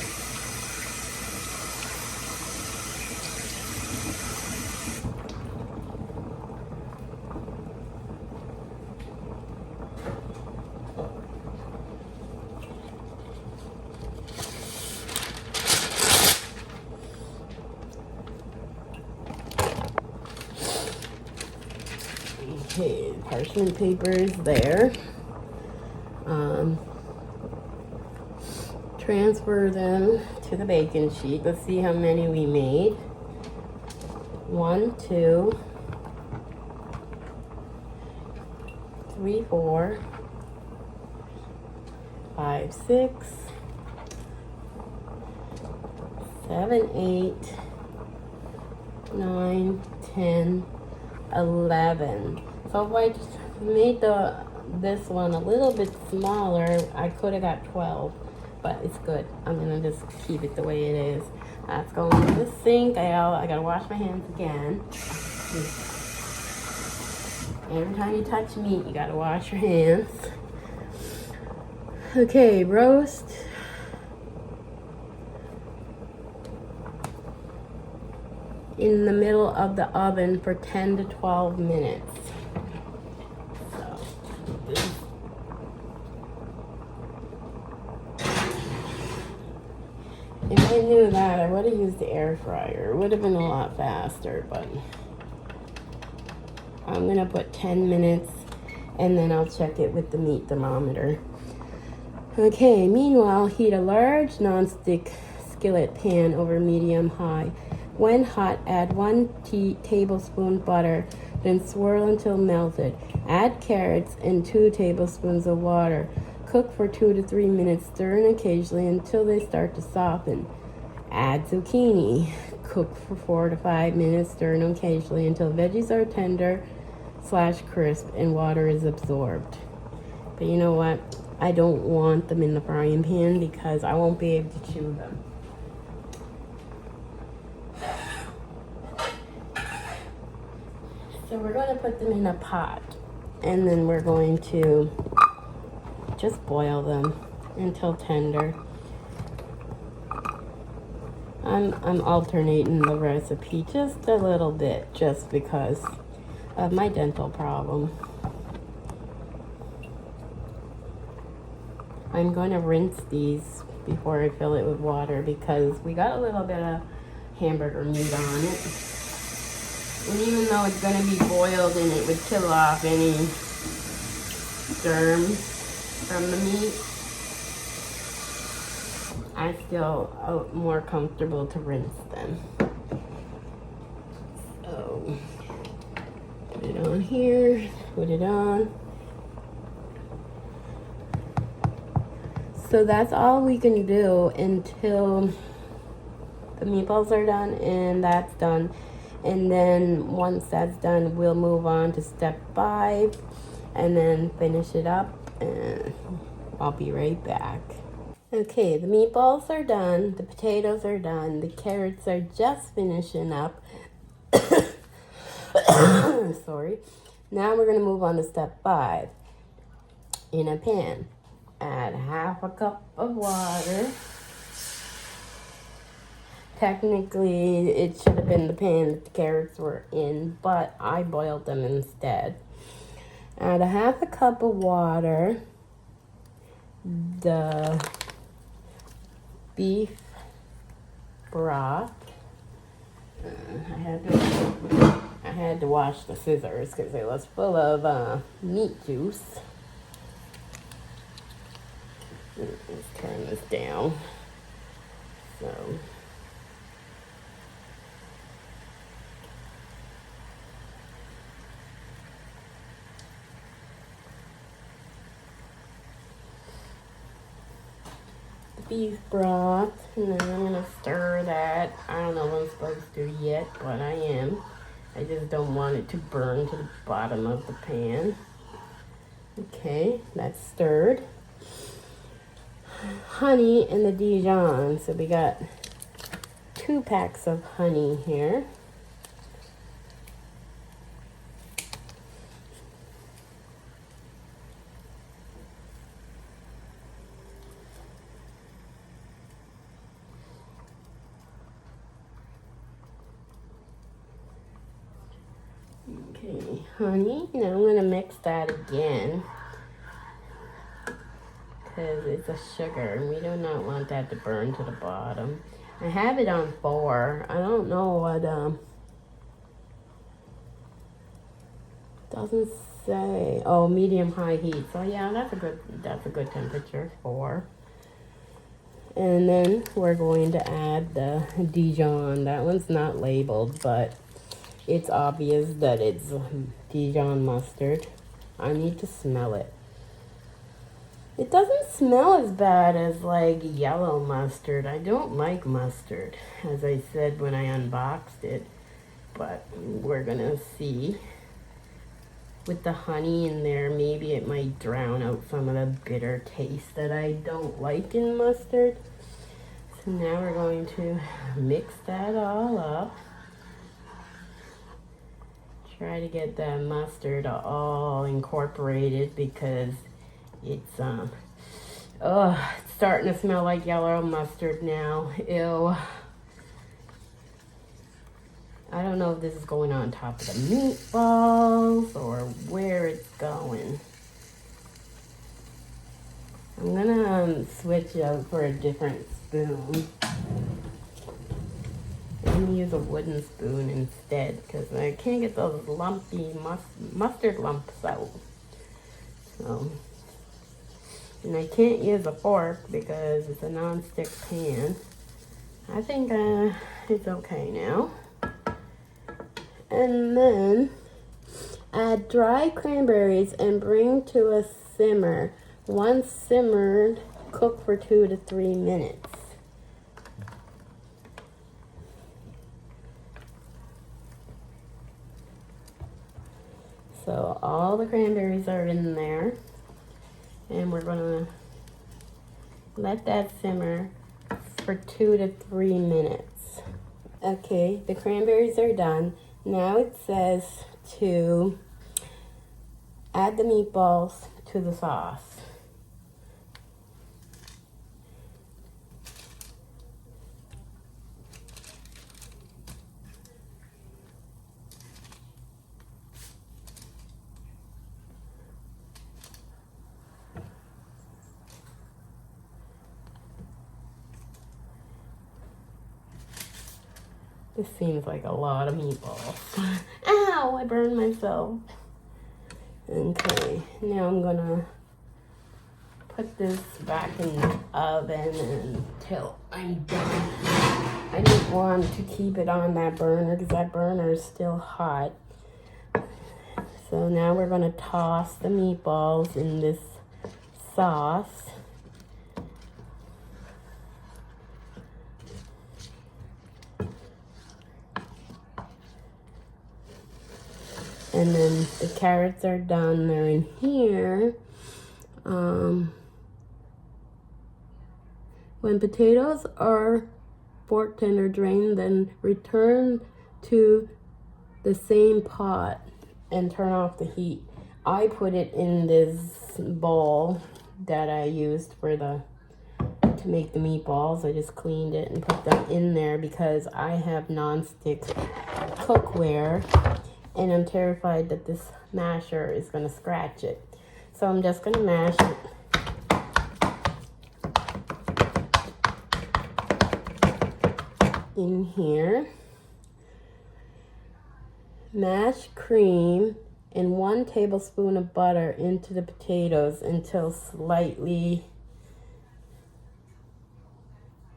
parchment paper is there. Transfer them to the baking sheet. Let's see how many we made. 1, 2, 3, 4, 5, 6, 7, 8, 9, 10, 11. So if I just made this one a little bit smaller, I could have got 12, but it's good. I'm gonna just keep it the way it is. That's going to the sink. I gotta wash my hands again. Every time you touch meat, you gotta wash your hands. Okay, roast. In the middle of the oven for 10 to 12 minutes. So, if I knew that, I would have used the air fryer. It would have been a lot faster, but I'm gonna put 10 minutes and then I'll check it with the meat thermometer. Okay, meanwhile, heat a large non-stick skillet pan over medium-high. When hot, add 1 tablespoon butter, then swirl until melted. Add carrots and 2 tablespoons of water. Cook for 2 to 3 minutes, stirring occasionally until they start to soften. Add zucchini. Cook for 4 to 5 minutes, stirring occasionally until veggies are tender/crisp and water is absorbed. But you know what? I don't want them in the frying pan because I won't be able to chew them. So we're going to put them in a pot and then we're going to just boil them until tender. I'm alternating the recipe just a little bit just because of my dental problem. I'm going to rinse these before I fill it with water because we got a little bit of hamburger meat on it. And even though it's going to be boiled and it would kill off any germs from the meat, I'm still more comfortable to rinse them. So, put it on here, put it on. So that's all we can do until the meatballs are done and that's done. And then once that's done, we'll move on to step 5 and then finish it up and I'll be right back. Okay, the meatballs are done, the potatoes are done, the carrots are just finishing up. Sorry. Now we're going to move on to step 5. In a pan, add half a cup of water. Technically, it should have been the pan that the carrots were in, but I boiled them instead. Add a half a cup of water. The beef broth. I had to wash the scissors because it was full of meat juice. Let's turn this down. So. Beef broth, and then I'm gonna stir that. I don't know what I'm supposed to do yet, but I am. I just don't want it to burn to the bottom of the pan. Okay, that's stirred. Honey and the Dijon. So we got 2 packs of honey here. Okay, honey. Now I'm going to mix that again because it's a sugar and we do not want that to burn to the bottom. I have it on 4. I don't know what, doesn't say? Oh, medium high heat. So yeah, that's a good temperature for. And then we're going to add the Dijon. That one's not labeled, but it's obvious that it's Dijon mustard. I need to smell it. It doesn't smell as bad as like yellow mustard. I don't like mustard, as I said when I unboxed it. But we're gonna see. With the honey in there, maybe it might drown out some of the bitter taste that I don't like in mustard. So now we're going to mix that all up. Try to get the mustard all incorporated because it's it's starting to smell like yellow mustard now. Ew. I don't know if this is going on top of the meatballs or where it's going. I'm gonna switch out for a different spoon. I'm gonna use a wooden spoon instead because I can't get those lumpy mustard lumps out. So, and I can't use a fork because it's a non-stick pan. I think it's okay now. And then add dry cranberries and bring to a simmer. Once simmered, cook for 2 to 3 minutes. So all the cranberries are in there, and we're gonna let that simmer for 2 to 3 minutes. Okay, the cranberries are done. Now it says to add the meatballs to the sauce. This seems like a lot of meatballs. Ow, I burned myself. Okay, now I'm gonna put this back in the oven until I'm done. I don't want to keep it on that burner because that burner is still hot. So now we're gonna toss the meatballs in this sauce. And then the carrots are done, they're in here. When potatoes are fork tender, drain, then return to the same pot and turn off the heat. I put it in this bowl that I used for to make the meatballs. I just cleaned it and put them in there because I have non-stick cookware. And I'm terrified that this masher is gonna scratch it. So I'm just gonna mash it. In here. Mash cream and 1 tablespoon of butter into the potatoes until slightly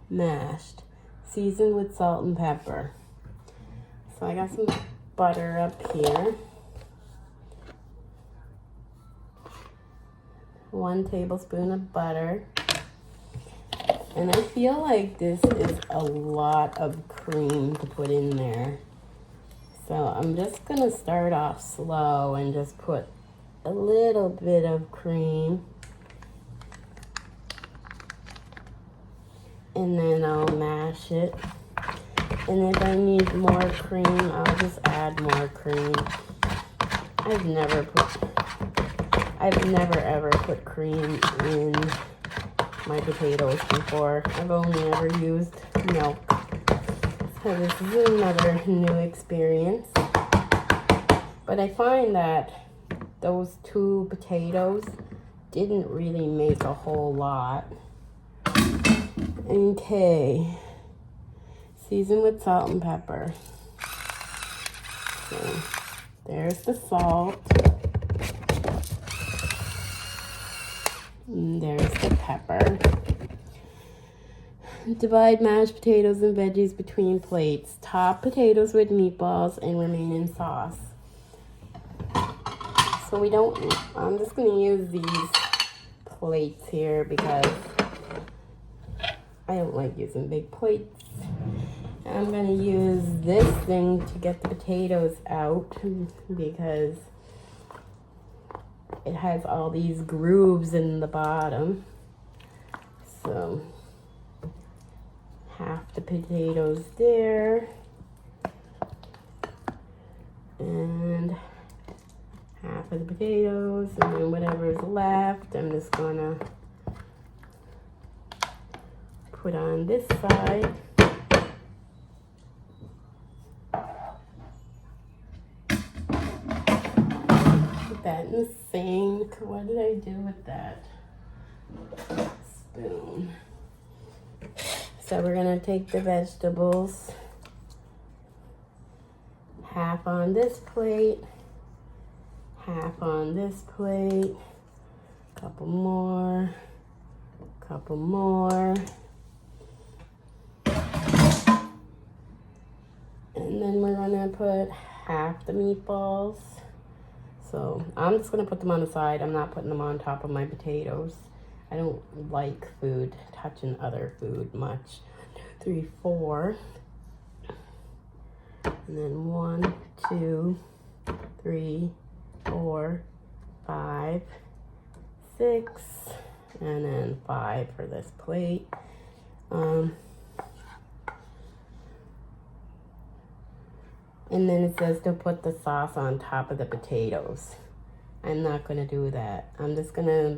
mashed. Season with salt and pepper. So I got some butter up here. 1 tablespoon of butter. And I feel like this is a lot of cream to put in there. So I'm just gonna start off slow and just put a little bit of cream. And then I'll mash it. And if I need more cream, I'll just add more cream. I've never ever put cream in my potatoes before. I've only ever used milk. So this is another new experience. But I find that those 2 potatoes didn't really make a whole lot. Okay. Season with salt and pepper. So there's the salt. And there's the pepper. Divide mashed potatoes and veggies between plates. Top potatoes with meatballs and remaining sauce. So I'm just going to use these plates here because I don't like using big plates. I'm going to use this thing to get the potatoes out because it has all these grooves in the bottom. So half the potatoes there and half of the potatoes, and then whatever's left I'm just gonna put on this side. Put that in the sink. What did I do with that spoon? So we're gonna take the vegetables, half on this plate, half on this plate, couple more, and then we're gonna put half the meatballs. So I'm just gonna put them on the side. I'm not putting them on top of my potatoes. I don't like food touching other food much. 3, 4. And then 1, 2, 3, 4, 5, 6, and then 5 for this plate. And then it says to put the sauce on top of the potatoes. I'm not gonna do that. I'm just gonna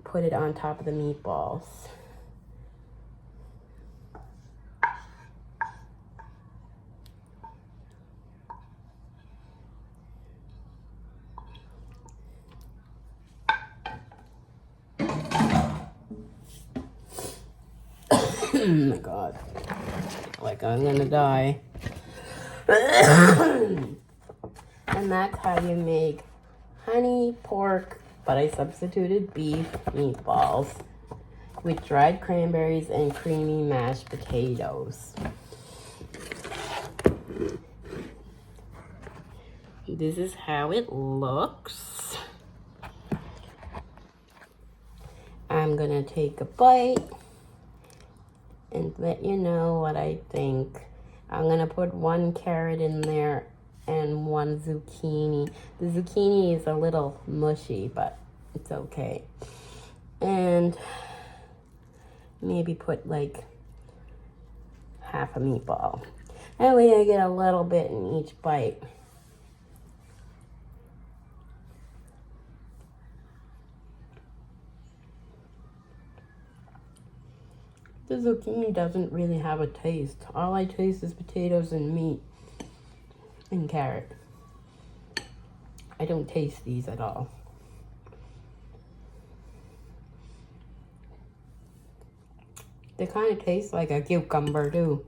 put it on top of the meatballs. Oh my God, like I'm gonna die. And that's how you make honey pork, but I substituted beef meatballs with dried cranberries and creamy mashed potatoes. This is how it looks. I'm gonna take a bite and let you know what I think. I'm gonna put 1 carrot in there and 1 zucchini. The zucchini is a little mushy, but it's okay. And maybe put like half a meatball. That way I get a little bit in each bite. The zucchini doesn't really have a taste. All I taste is potatoes and meat and carrot. I don't taste these at all. They kind of taste like a cucumber too.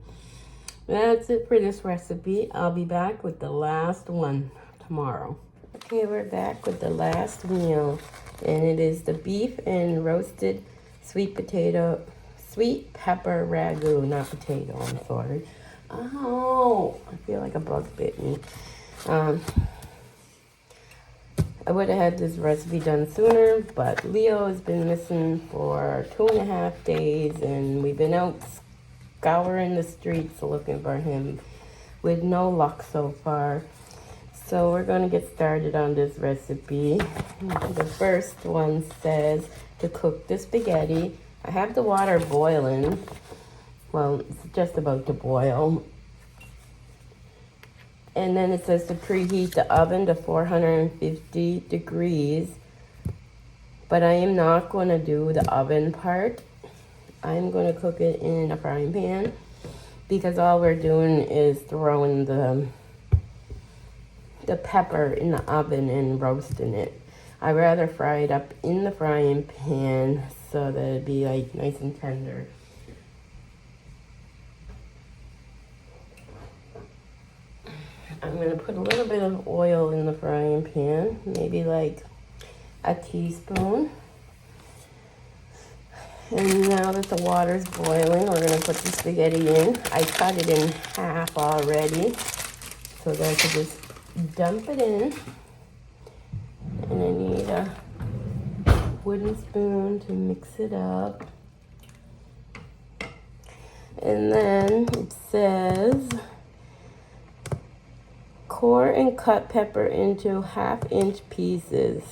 That's it for this recipe. I'll be back with the last one tomorrow. Okay, we're back with the last meal, and it is the beef and roasted sweet pepper ragu, not potato, I'm sorry. Oh, I feel like a bug bit me. I would have had this recipe done sooner, but Leo has been missing for 2.5 days, and we've been out scouring the streets looking for him with no luck so far. So we're going to get started on this recipe. The first one says to cook the spaghetti. I have the water boiling. Well, it's just about to boil. And then it says to preheat the oven to 450 degrees. But I am not going to do the oven part. I'm going to cook it in a frying pan because all we're doing is throwing the pepper in the oven and roasting it. I'd rather fry it up in the frying pan so that it'd be like nice and tender. I'm gonna put a little bit of oil in the frying pan, maybe like a teaspoon. And now that the water's boiling, we're gonna put the spaghetti in. I cut it in half already so that I can just dump it in. And I need a wooden spoon to mix it up. And then it says, core and cut pepper into 1/2-inch pieces.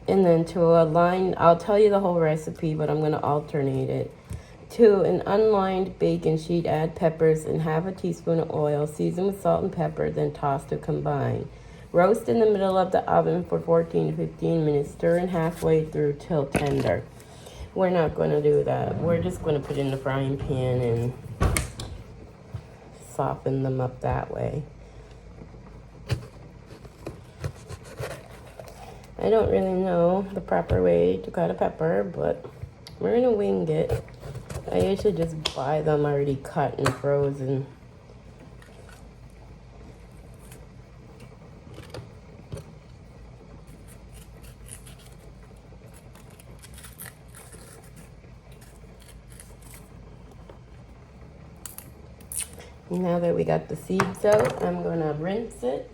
And then to align, I'll tell you the whole recipe, but I'm going to alternate it. To an unlined baking sheet, add peppers and 1/2 teaspoon of oil. Season with salt and pepper, then toss to combine. Roast in the middle of the oven for 14 to 15 minutes. Stir in halfway through till tender. We're not going to do that. We're just going to put it in the frying pan and soften them up that way. I don't really know the proper way to cut a pepper, but we're going to wing it. I usually just buy them already cut and frozen. Now that we got the seeds out, I'm going to rinse it.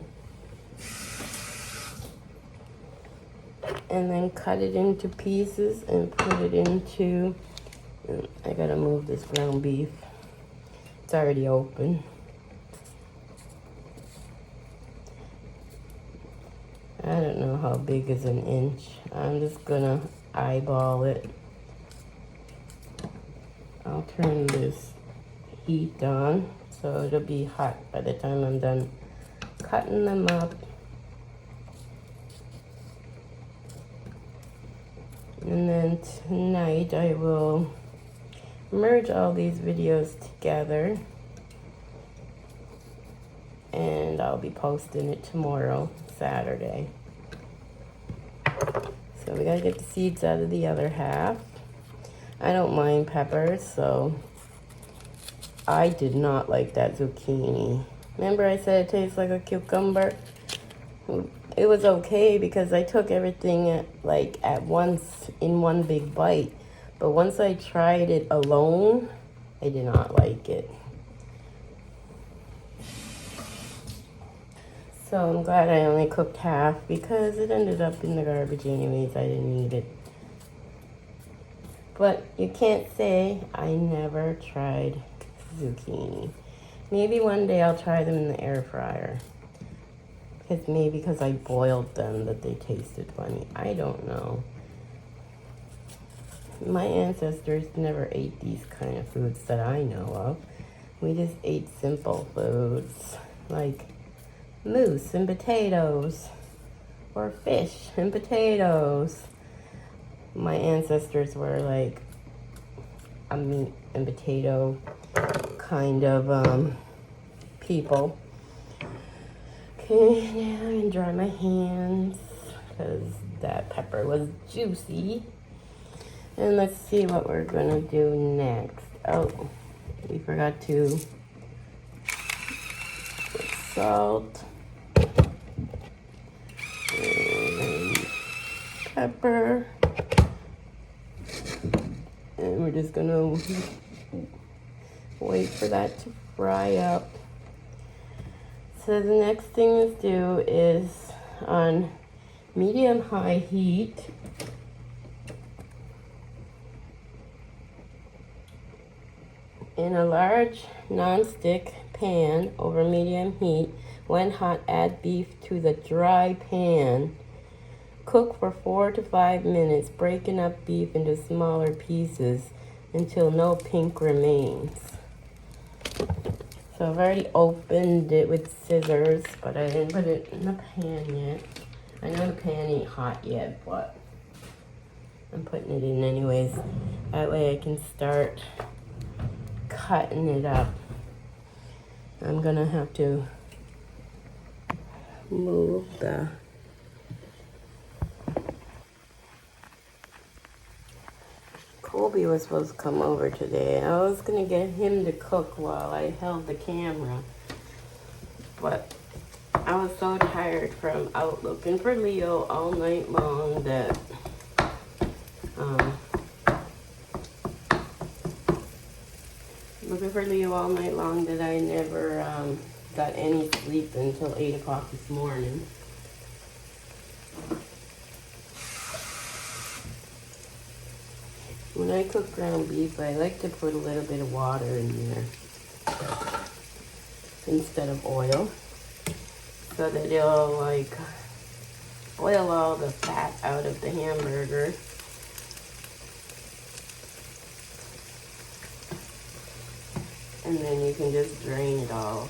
And then cut it into pieces and put it into, I gotta move this ground beef. It's already open. I don't know how big is an inch. I'm just gonna eyeball it. I'll turn this heat on so it'll be hot by the time I'm done cutting them up. And then tonight I will merge all these videos together and I'll be posting it tomorrow, Saturday. So we gotta get the seeds out of the other half. I don't mind peppers, so I did not like that zucchini. Remember I said it tastes like a cucumber? It was okay because I took everything at once in one big bite. But once I tried it alone, I did not like it. So I'm glad I only cooked half because it ended up in the garbage anyways. I didn't eat it. But you can't say I never tried zucchini. Maybe one day I'll try them in the air fryer. Because I boiled them that they tasted funny. I don't know. My ancestors never ate these kind of foods that I know of. We just ate simple foods like moose and potatoes or fish and potatoes. My ancestors were like a meat and potato kind of people. Okay, now I'm gonna dry my hands because that pepper was juicy. And let's see what we're gonna do next. Oh, we forgot to put salt and pepper. And we're just gonna wait for that to fry up. So the next thing to do is on medium-high heat, in a large non-stick pan over medium heat. When hot, add beef to the dry pan. Cook for 4 to 5 minutes, breaking up beef into smaller pieces until no pink remains. So I've already opened it with scissors, but I didn't put it in the pan yet. I know the pan ain't hot yet, but I'm putting it in anyways. That way I can start cutting it up. I'm gonna have to move the Colby was supposed to come over today. I was gonna get him to cook while I held the camera, but I was so tired from out looking for Leo all night long that looking for Leo all night long that I never got any sleep until 8 o'clock this morning. When I cook ground beef, I like to put a little bit of water in there instead of oil, so that it'll like boil all the fat out of the hamburger. And then you can just drain it all.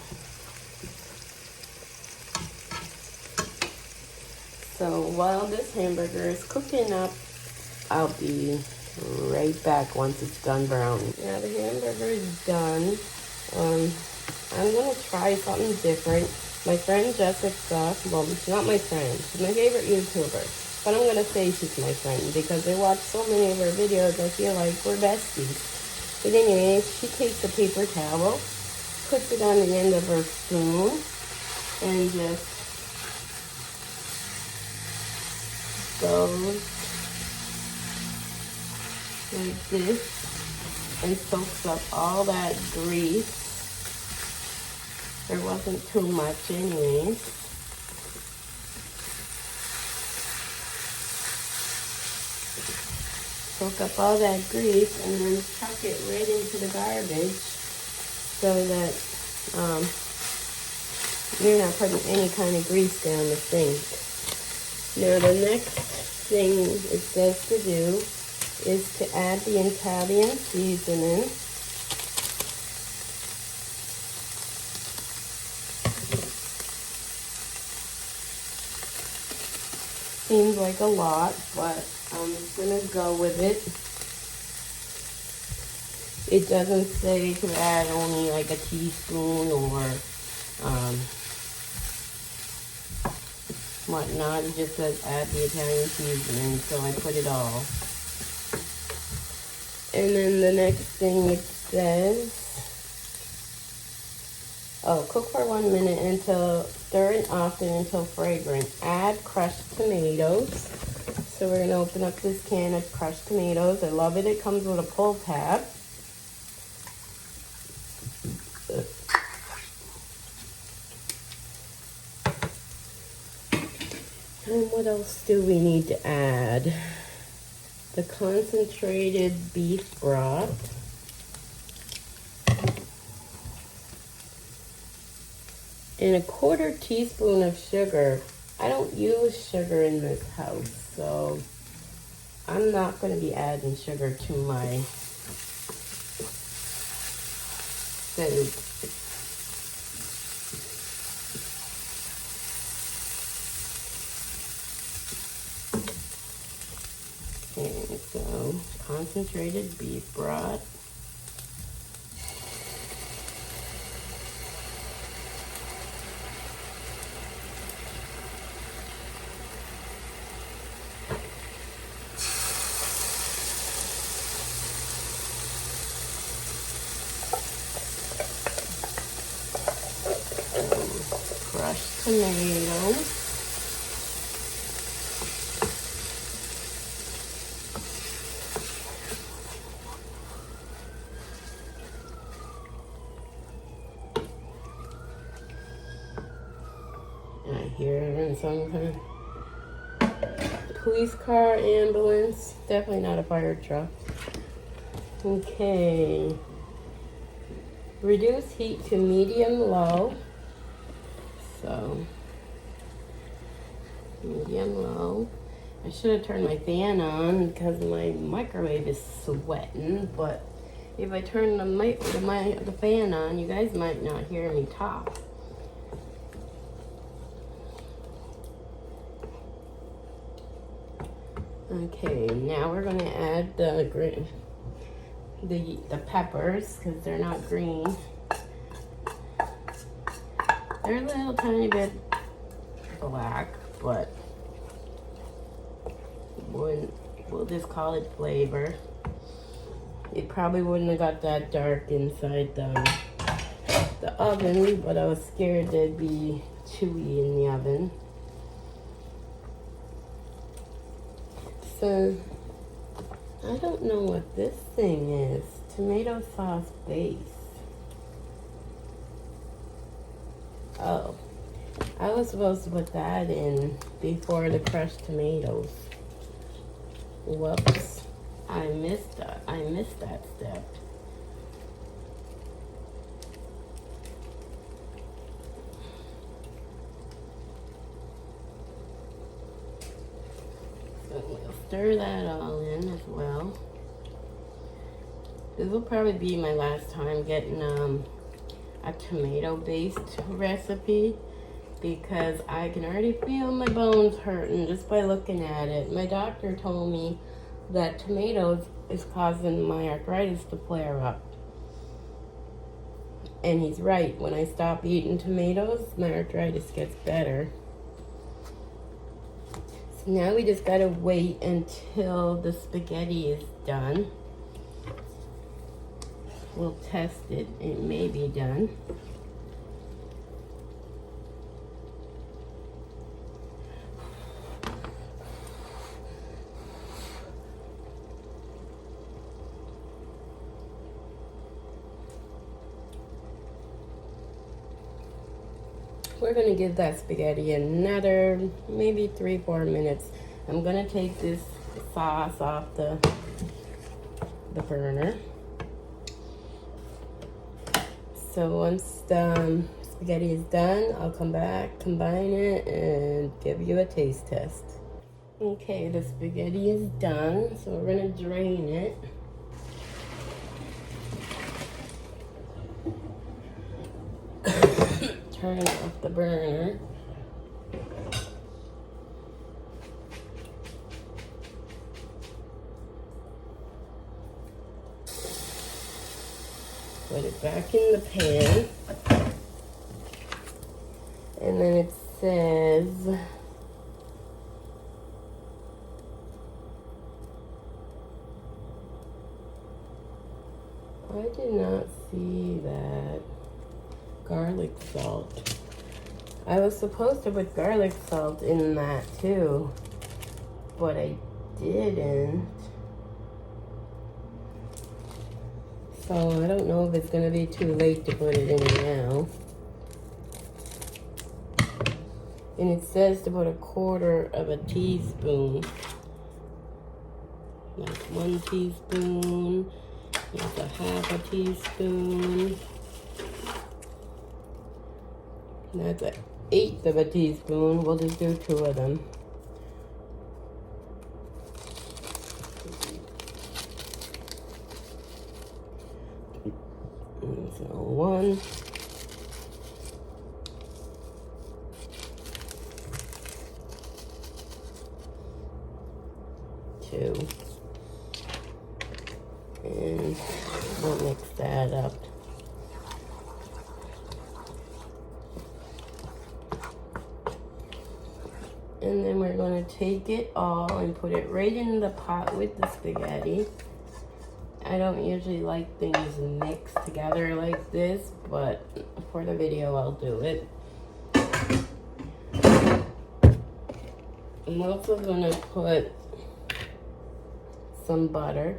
So while this hamburger is cooking up, I'll be right back once it's done browning. Now the hamburger is done. I'm gonna try something different. My friend Jessica, well, she's not my friend, she's my favorite YouTuber, but I'm gonna say she's my friend because I watch so many of her videos, I feel like we're besties. But anyway, she takes a paper towel, puts it on the end of her spoon, and just goes like this and soaks up all that grease. There wasn't too much anyways. Soak up all that grease and then chuck it right into the garbage so that you're not putting any kind of grease down the sink. Now the next thing it says to do is to add the Italian seasoning. Seems like a lot, but I'm just gonna go with it. It doesn't say to add only like a teaspoon or whatnot. It just says add the Italian seasoning, so I put it all. And then the next thing it says, cook for 1 minute until, stir it often until fragrant. Add crushed tomatoes. So we're gonna open up this can of crushed tomatoes. I love it. It comes with a pull tab. And what else do we need to add? The concentrated beef broth. And a 1/4 teaspoon of sugar. I don't use sugar in this house, so I'm not going to be adding sugar to my food. And so, concentrated beef broth. Crushed tomato. I hear some kind of police car, ambulance. Definitely not a fire truck. Okay. Reduce heat to medium low. So, medium low. I should have turned my fan on because my microwave is sweating, but if I turn the fan on, you guys might not hear me talk. Okay, now we're going to add the peppers because they're not green. They're a little tiny bit black, but we'll just call it flavor. It probably wouldn't have got that dark inside the oven, but I was scared they'd be chewy in the oven. So, I don't know what this thing is. Tomato sauce base. Oh, I was supposed to put that in before the crushed tomatoes. Whoops. I missed that. I missed that step. So we'll stir that all in as well. This will probably be my last time getting a tomato-based recipe, because I can already feel my bones hurting just by looking at it. My doctor told me that tomatoes is causing my arthritis to flare up. And he's right. When I stop eating tomatoes, my arthritis gets better. So now we just gotta wait until the spaghetti is done. We'll test it. It may be done. We're gonna give that spaghetti another maybe 3-4 minutes. I'm gonna take this sauce off the burner. So once the spaghetti is done, I'll come back, combine it, and give you a taste test. Okay, the spaghetti is done, so we're gonna drain it. Turn off the burner. Put it back in the pan. And then it says I did not see that. Garlic salt. I was supposed to put garlic salt in that too, but I didn't. So I don't know if it's gonna be too late to put it in now. And it says to put 1/4 of a teaspoon. That's 1 teaspoon. That's a 1/2 teaspoon. That's 1/8 of a teaspoon. We'll just do 2 of them. So 1. 2. And we'll mix that up. And then we're going to take it all and put it right in the pot with the spaghetti. I don't usually like things mixed together like this, but for the video I'll do it. I'm also going to put some butter,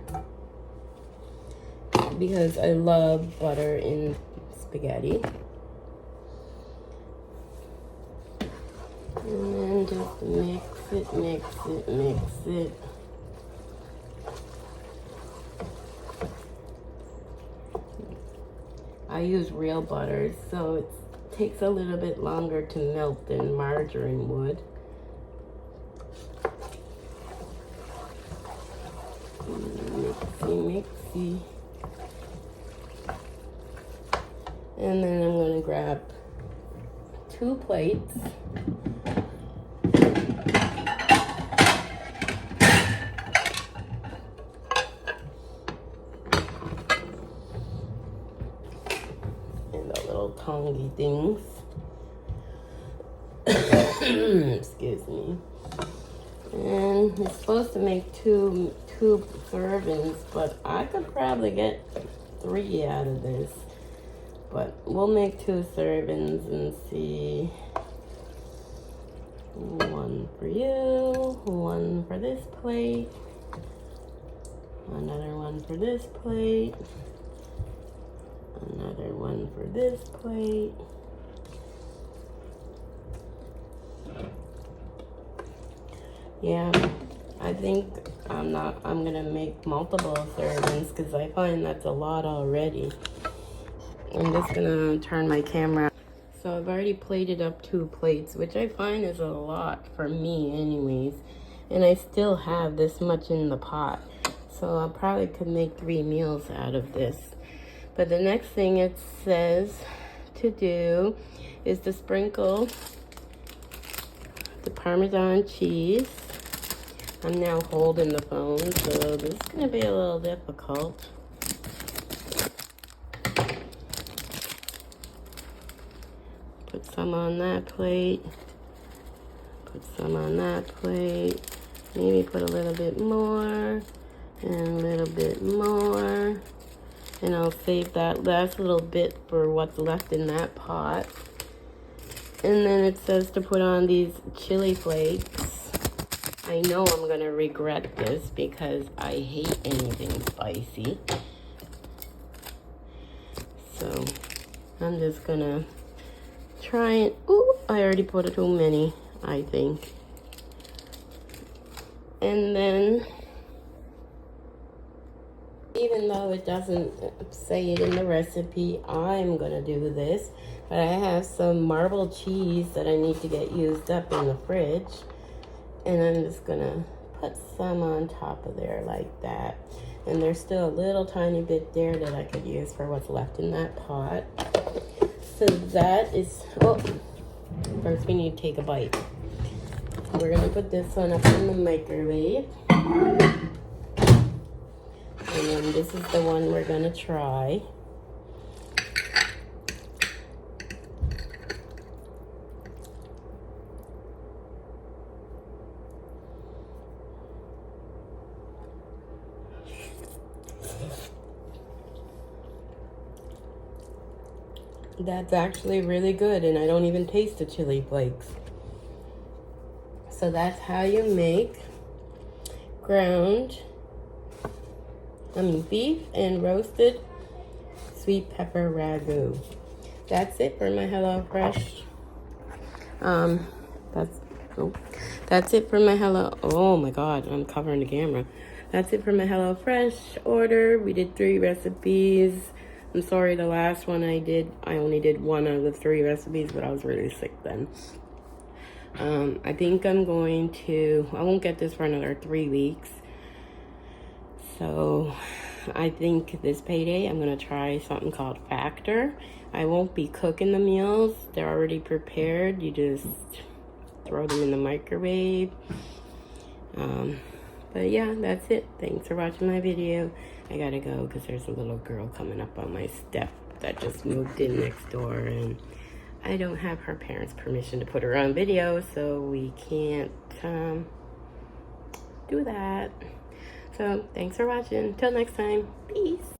because I love butter in spaghetti. And then just mix it, mix it, mix it. I use real butter, so it takes a little bit longer to melt than margarine would. Mixy, mixy. And then I'm going to grab 2 plates. And the little tongy things. Excuse me. And it's supposed to make two servings, but I could probably get 3 out of this. But we'll make 2 servings and see. 1 for you, 1 for this plate, another 1 for this plate, another 1 for this plate, Yeah, I think I'm gonna make multiple servings because I find that's a lot already. I'm just gonna turn my camera. So I've already plated up 2 plates, which I find is a lot for me anyways. And I still have this much in the pot. So I probably could make 3 meals out of this. But the next thing it says to do is to sprinkle the Parmesan cheese. I'm now holding the phone, so this is gonna be a little difficult. Put some on that plate. Put some on that plate. Maybe put a little bit more. And a little bit more. And I'll save that last little bit for what's left in that pot. And then it says to put on these chili flakes. I know I'm going to regret this because I hate anything spicy. So I'm just going to try it. Ooh, I already put too many, I think. And then, even though it doesn't say it in the recipe, I'm gonna do this. But I have some marble cheese that I need to get used up in the fridge. And I'm just gonna put some on top of there like that. And there's still a little tiny bit there that I could use for what's left in that pot. So that is, oh, first we need to take a bite. We're gonna put this one up in the microwave. And then this is the one we're gonna try. That's actually really good, and I don't even taste the chili flakes. So that's how you make beef and roasted sweet pepper ragu. That's it for my HelloFresh. That's it for my oh my god, I'm covering the camera. That's it for my HelloFresh order. We did 3 recipes. I'm sorry, the last one I only did 1 out of the 3 recipes, but I was really sick then. I think I won't get this for another 3 weeks. So I think this payday, I'm going to try something called Factor. I won't be cooking the meals. They're already prepared. You just throw them in the microwave. But yeah, that's it. Thanks for watching my video. I gotta go because there's a little girl coming up on my step that just moved in next door, and I don't have her parents' permission to put her on video, so we can't do that. So thanks for watching. Till next time. Peace.